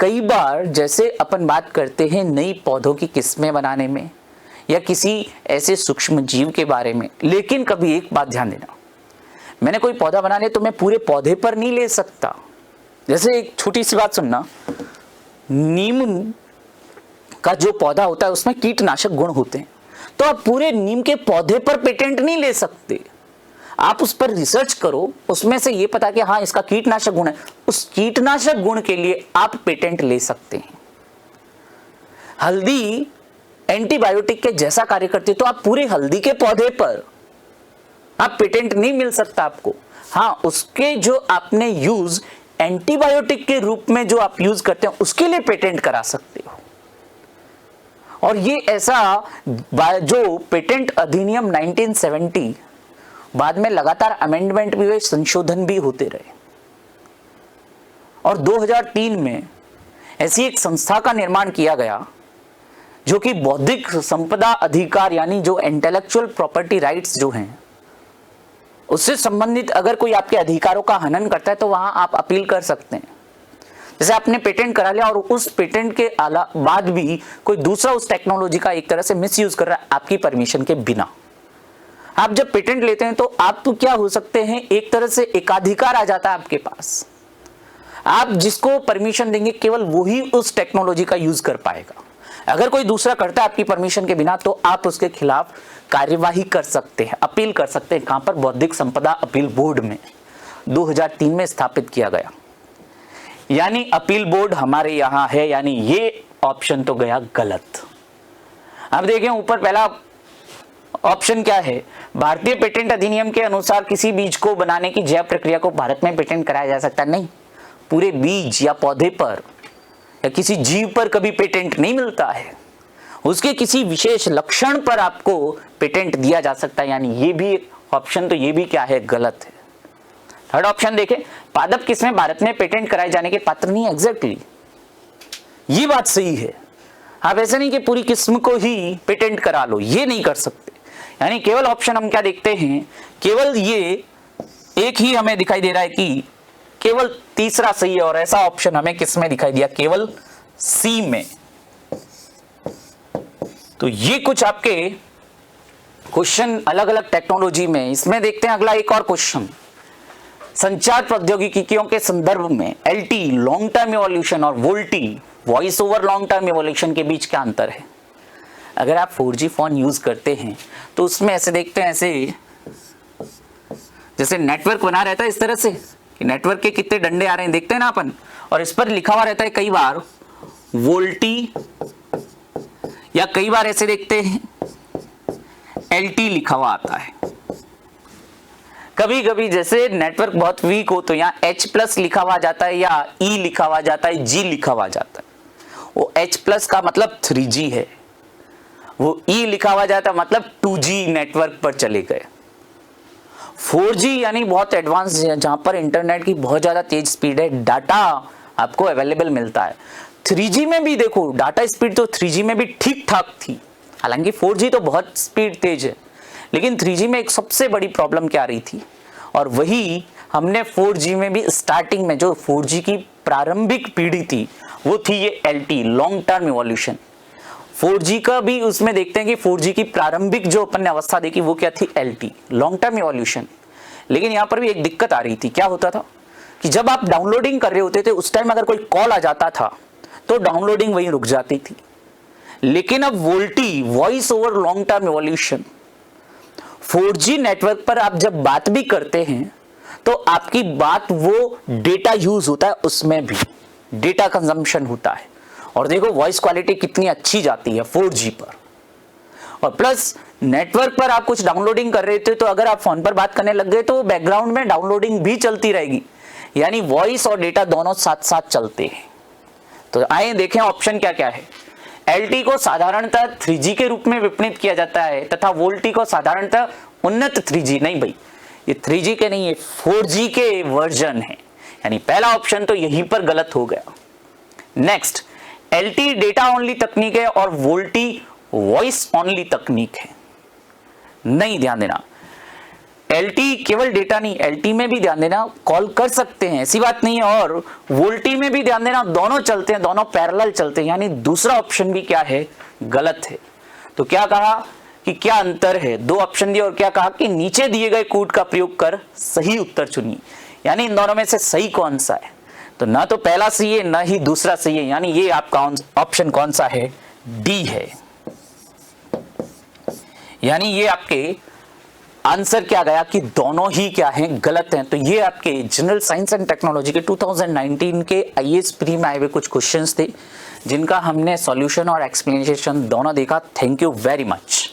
कई बार जैसे अपन बात करते हैं नई पौधों की किस्में बनाने में या किसी ऐसे सूक्ष्म जीव के बारे में, लेकिन कभी एक बात ध्यान देना, मैंने कोई पौधा बना लिया तो मैं पूरे पौधे पर नहीं ले सकता, जैसे एक छोटी सी बात सुनना, नीम का जो पौधा होता है उसमें कीटनाशक गुण होते हैं, तो आप पूरे नीम के पौधे पर पेटेंट नहीं ले सकते। आप उस पर रिसर्च करो, उसमें से ये पता कि हाँ इसका कीटनाशक गुण है, उस कीटनाशक गुण के लिए आप पेटेंट ले सकते हैं। हल्दी एंटीबायोटिक के जैसा कार्य करती है, तो आप पूरे हल्दी के पौधे पर आप पेटेंट नहीं मिल सकता आपको। हाँ, उसके जो आपने यूज एंटीबायोटिक के रूप में जो आप यूज करते हैं उसके लिए पेटेंट करा सकते हो। और ये ऐसा जो पेटेंट अधिनियम 1970 बाद में लगातार अमेंडमेंट भी हुए, संशोधन भी होते रहे, और 2003 में ऐसी एक संस्था का निर्माण किया गया जो कि बौद्धिक संपदा अधिकार यानी जो इंटेलेक्चुअल प्रॉपर्टी राइट्स जो हैं उससे संबंधित अगर कोई आपके अधिकारों का हनन करता है तो वहां आप अपील कर सकते हैं। जैसे आपने पेटेंट करा लिया और उस पेटेंट के बाद भी कोई दूसरा उस टेक्नोलॉजी का एक तरह से मिसयूज कर रहा है आपकी परमिशन के बिना। आप जब पेटेंट लेते हैं तो आप तो क्या हो सकते हैं, एक तरह से एकाधिकार आ जाता है आपके पास। आप जिसको परमिशन देंगे केवल वही उस टेक्नोलॉजी का यूज कर पाएगा। अगर कोई दूसरा करता है आपकी परमिशन के बिना तो आप उसके खिलाफ कार्यवाही कर सकते हैं, अपील कर सकते हैं। कहां पर? बौद्धिक संपदा अपील बोर्ड में 2003 में स्थापित किया गया। यानी अपील बोर्ड हमारे यहां है, यानी ये ऑप्शन तो गया गलत। अब देखें ऊपर पहला ऑप्शन क्या है, भारतीय पेटेंट अधिनियम के अनुसार किसी बीज को बनाने की जैव प्रक्रिया को भारत में पेटेंट कराया जा सकता नहीं। पूरे बीज या पौधे पर या किसी जीव पर कभी पेटेंट नहीं मिलता है, उसके किसी विशेष लक्षण पर आपको पेटेंट दिया जा सकता है। यानी ये भी ऑप्शन तो ये भी क्या है, गलत है। थर्ड ऑप्शन देखें, पादप किस्में भारत में पेटेंट कराए जाने के पात्र नहीं। एग्जैक्टली ये बात सही है। आप ऐसे नहीं कि पूरी किस्म को ही पेटेंट करा लो, ये नहीं कर सकते। यानी केवल ऑप्शन हम क्या देखते हैं, केवल ये एक ही हमें दिखाई दे रहा है कि केवल तीसरा सही है, और ऐसा ऑप्शन हमें किस में दिखाई दिया, केवल सी में। तो ये कुछ आपके क्वेश्चन अलग अलग टेक्नोलॉजी में। इसमें देखते हैं अगला एक और क्वेश्चन, संचार प्रौद्योगिकियों के संदर्भ में एलटी लॉन्ग टर्म इवोल्यूशन और VoLTE voice over long term evolution के बीच क्या अंतर है। अगर आप 4G फोन यूज करते हैं तो उसमें ऐसे देखते हैं, ऐसे जैसे नेटवर्क बना रहता है इस तरह से कि नेटवर्क के कितने डंडे आ रहे हैं देखते हैं ना अपन, और इस पर लिखा हुआ रहता है कई बार वोल्टी, या कई बार ऐसे देखते हैं एलटी लिखा हुआ आता है। कभी कभी जैसे नेटवर्क बहुत वीक हो तो यहाँ H+ लिखा हुआ जाता है, या E लिखा हुआ जाता है, G लिखा हुआ जाता है। वो H+ का मतलब 3G है, वो E लिखा हुआ जाता है मतलब 2G नेटवर्क पर चले गए। 4G यानी बहुत एडवांस है, जहां पर इंटरनेट की बहुत ज्यादा तेज स्पीड है, डाटा आपको अवेलेबल मिलता है। 3G में भी देखो डाटा स्पीड तो 3G में भी ठीक ठाक थी, हालांकि 4G तो बहुत स्पीड तेज है, लेकिन 3G में एक सबसे बड़ी प्रॉब्लम क्या आ रही थी, और वही हमने 4G में भी स्टार्टिंग में जो 4G की प्रारंभिक पीढ़ी थी वो थी ये LT long term evolution. 4G का भी उसमें देखते हैं कि 4G की प्रारंभिक जो अपन ने अवस्था देखी वो क्या थी, LT लॉन्ग टर्म इवोल्यूशन। लेकिन यहाँ पर भी एक दिक्कत आ रही थी, क्या होता था कि जब आप डाउनलोडिंग कर रहे होते थे उस टाइम अगर कोई कॉल आ जाता था तो डाउनलोडिंग वहीं रुक जाती थी। लेकिन अब VoLTE voice over long term evolution 4G network पर आप जब बात भी करते हैं तो आपकी बात वो डेटा यूज होता है, उसमें भी डेटा कंजम्पशन होता है। और देखो वॉइस क्वालिटी कितनी अच्छी जाती है 4G पर, और प्लस नेटवर्क पर आप कुछ डाउनलोडिंग कर रहे थे तो अगर आप फोन पर बात करने लग गए तो बैकग्राउंड में डाउनलोडिंग भी चलती रहेगी, यानी वॉइस और डेटा दोनों साथ साथ चलते हैं। तो आइए देखें ऑप्शन क्या क्या है। LT को साधारणतः 3G के रूप में विपणित किया जाता है तथा वोल्टी को साधारणतः उन्नत 3G, नहीं भाई ये 3G के नहीं, ये 4G के वर्जन है, यानी पहला ऑप्शन तो यहीं पर गलत हो गया। नेक्स्ट, LT डेटा ओनली तकनीक है और वोल्टी वॉइस ओनली तकनीक है। नहीं, ध्यान देना, LT केवल डेटा नहीं, LT में भी ध्यान देना कॉल कर सकते हैं, ऐसी बात नहीं है, और वोल्टी में भी ध्यान देना दोनों चलते हैं, दोनों पैरेलल चलते हैं, यानी दूसरा ऑप्शन भी क्या है, गलत है। तो क्या कहा कि क्या अंतर है, दो ऑप्शन दिए, और क्या कहा कि नीचे दिए गए कोड का प्रयोग कर सही उत्तर चुनिए, यानी इन दोनों में से सही कौन सा है। तो ना तो पहला सही है ना ही दूसरा सही है, यानी ये आपका ऑप्शन कौन सा है? डी है। यानी ये आपके आंसर क्या गया कि दोनों ही क्या हैं? गलत हैं। तो ये आपके जनरल साइंस एंड टेक्नोलॉजी के 2019 के आईएएस प्री में आए हुए कुछ क्वेश्चंस थे जिनका हमने सॉल्यूशन और एक्सप्लेनेशन दोनों देखा। Thank you very much.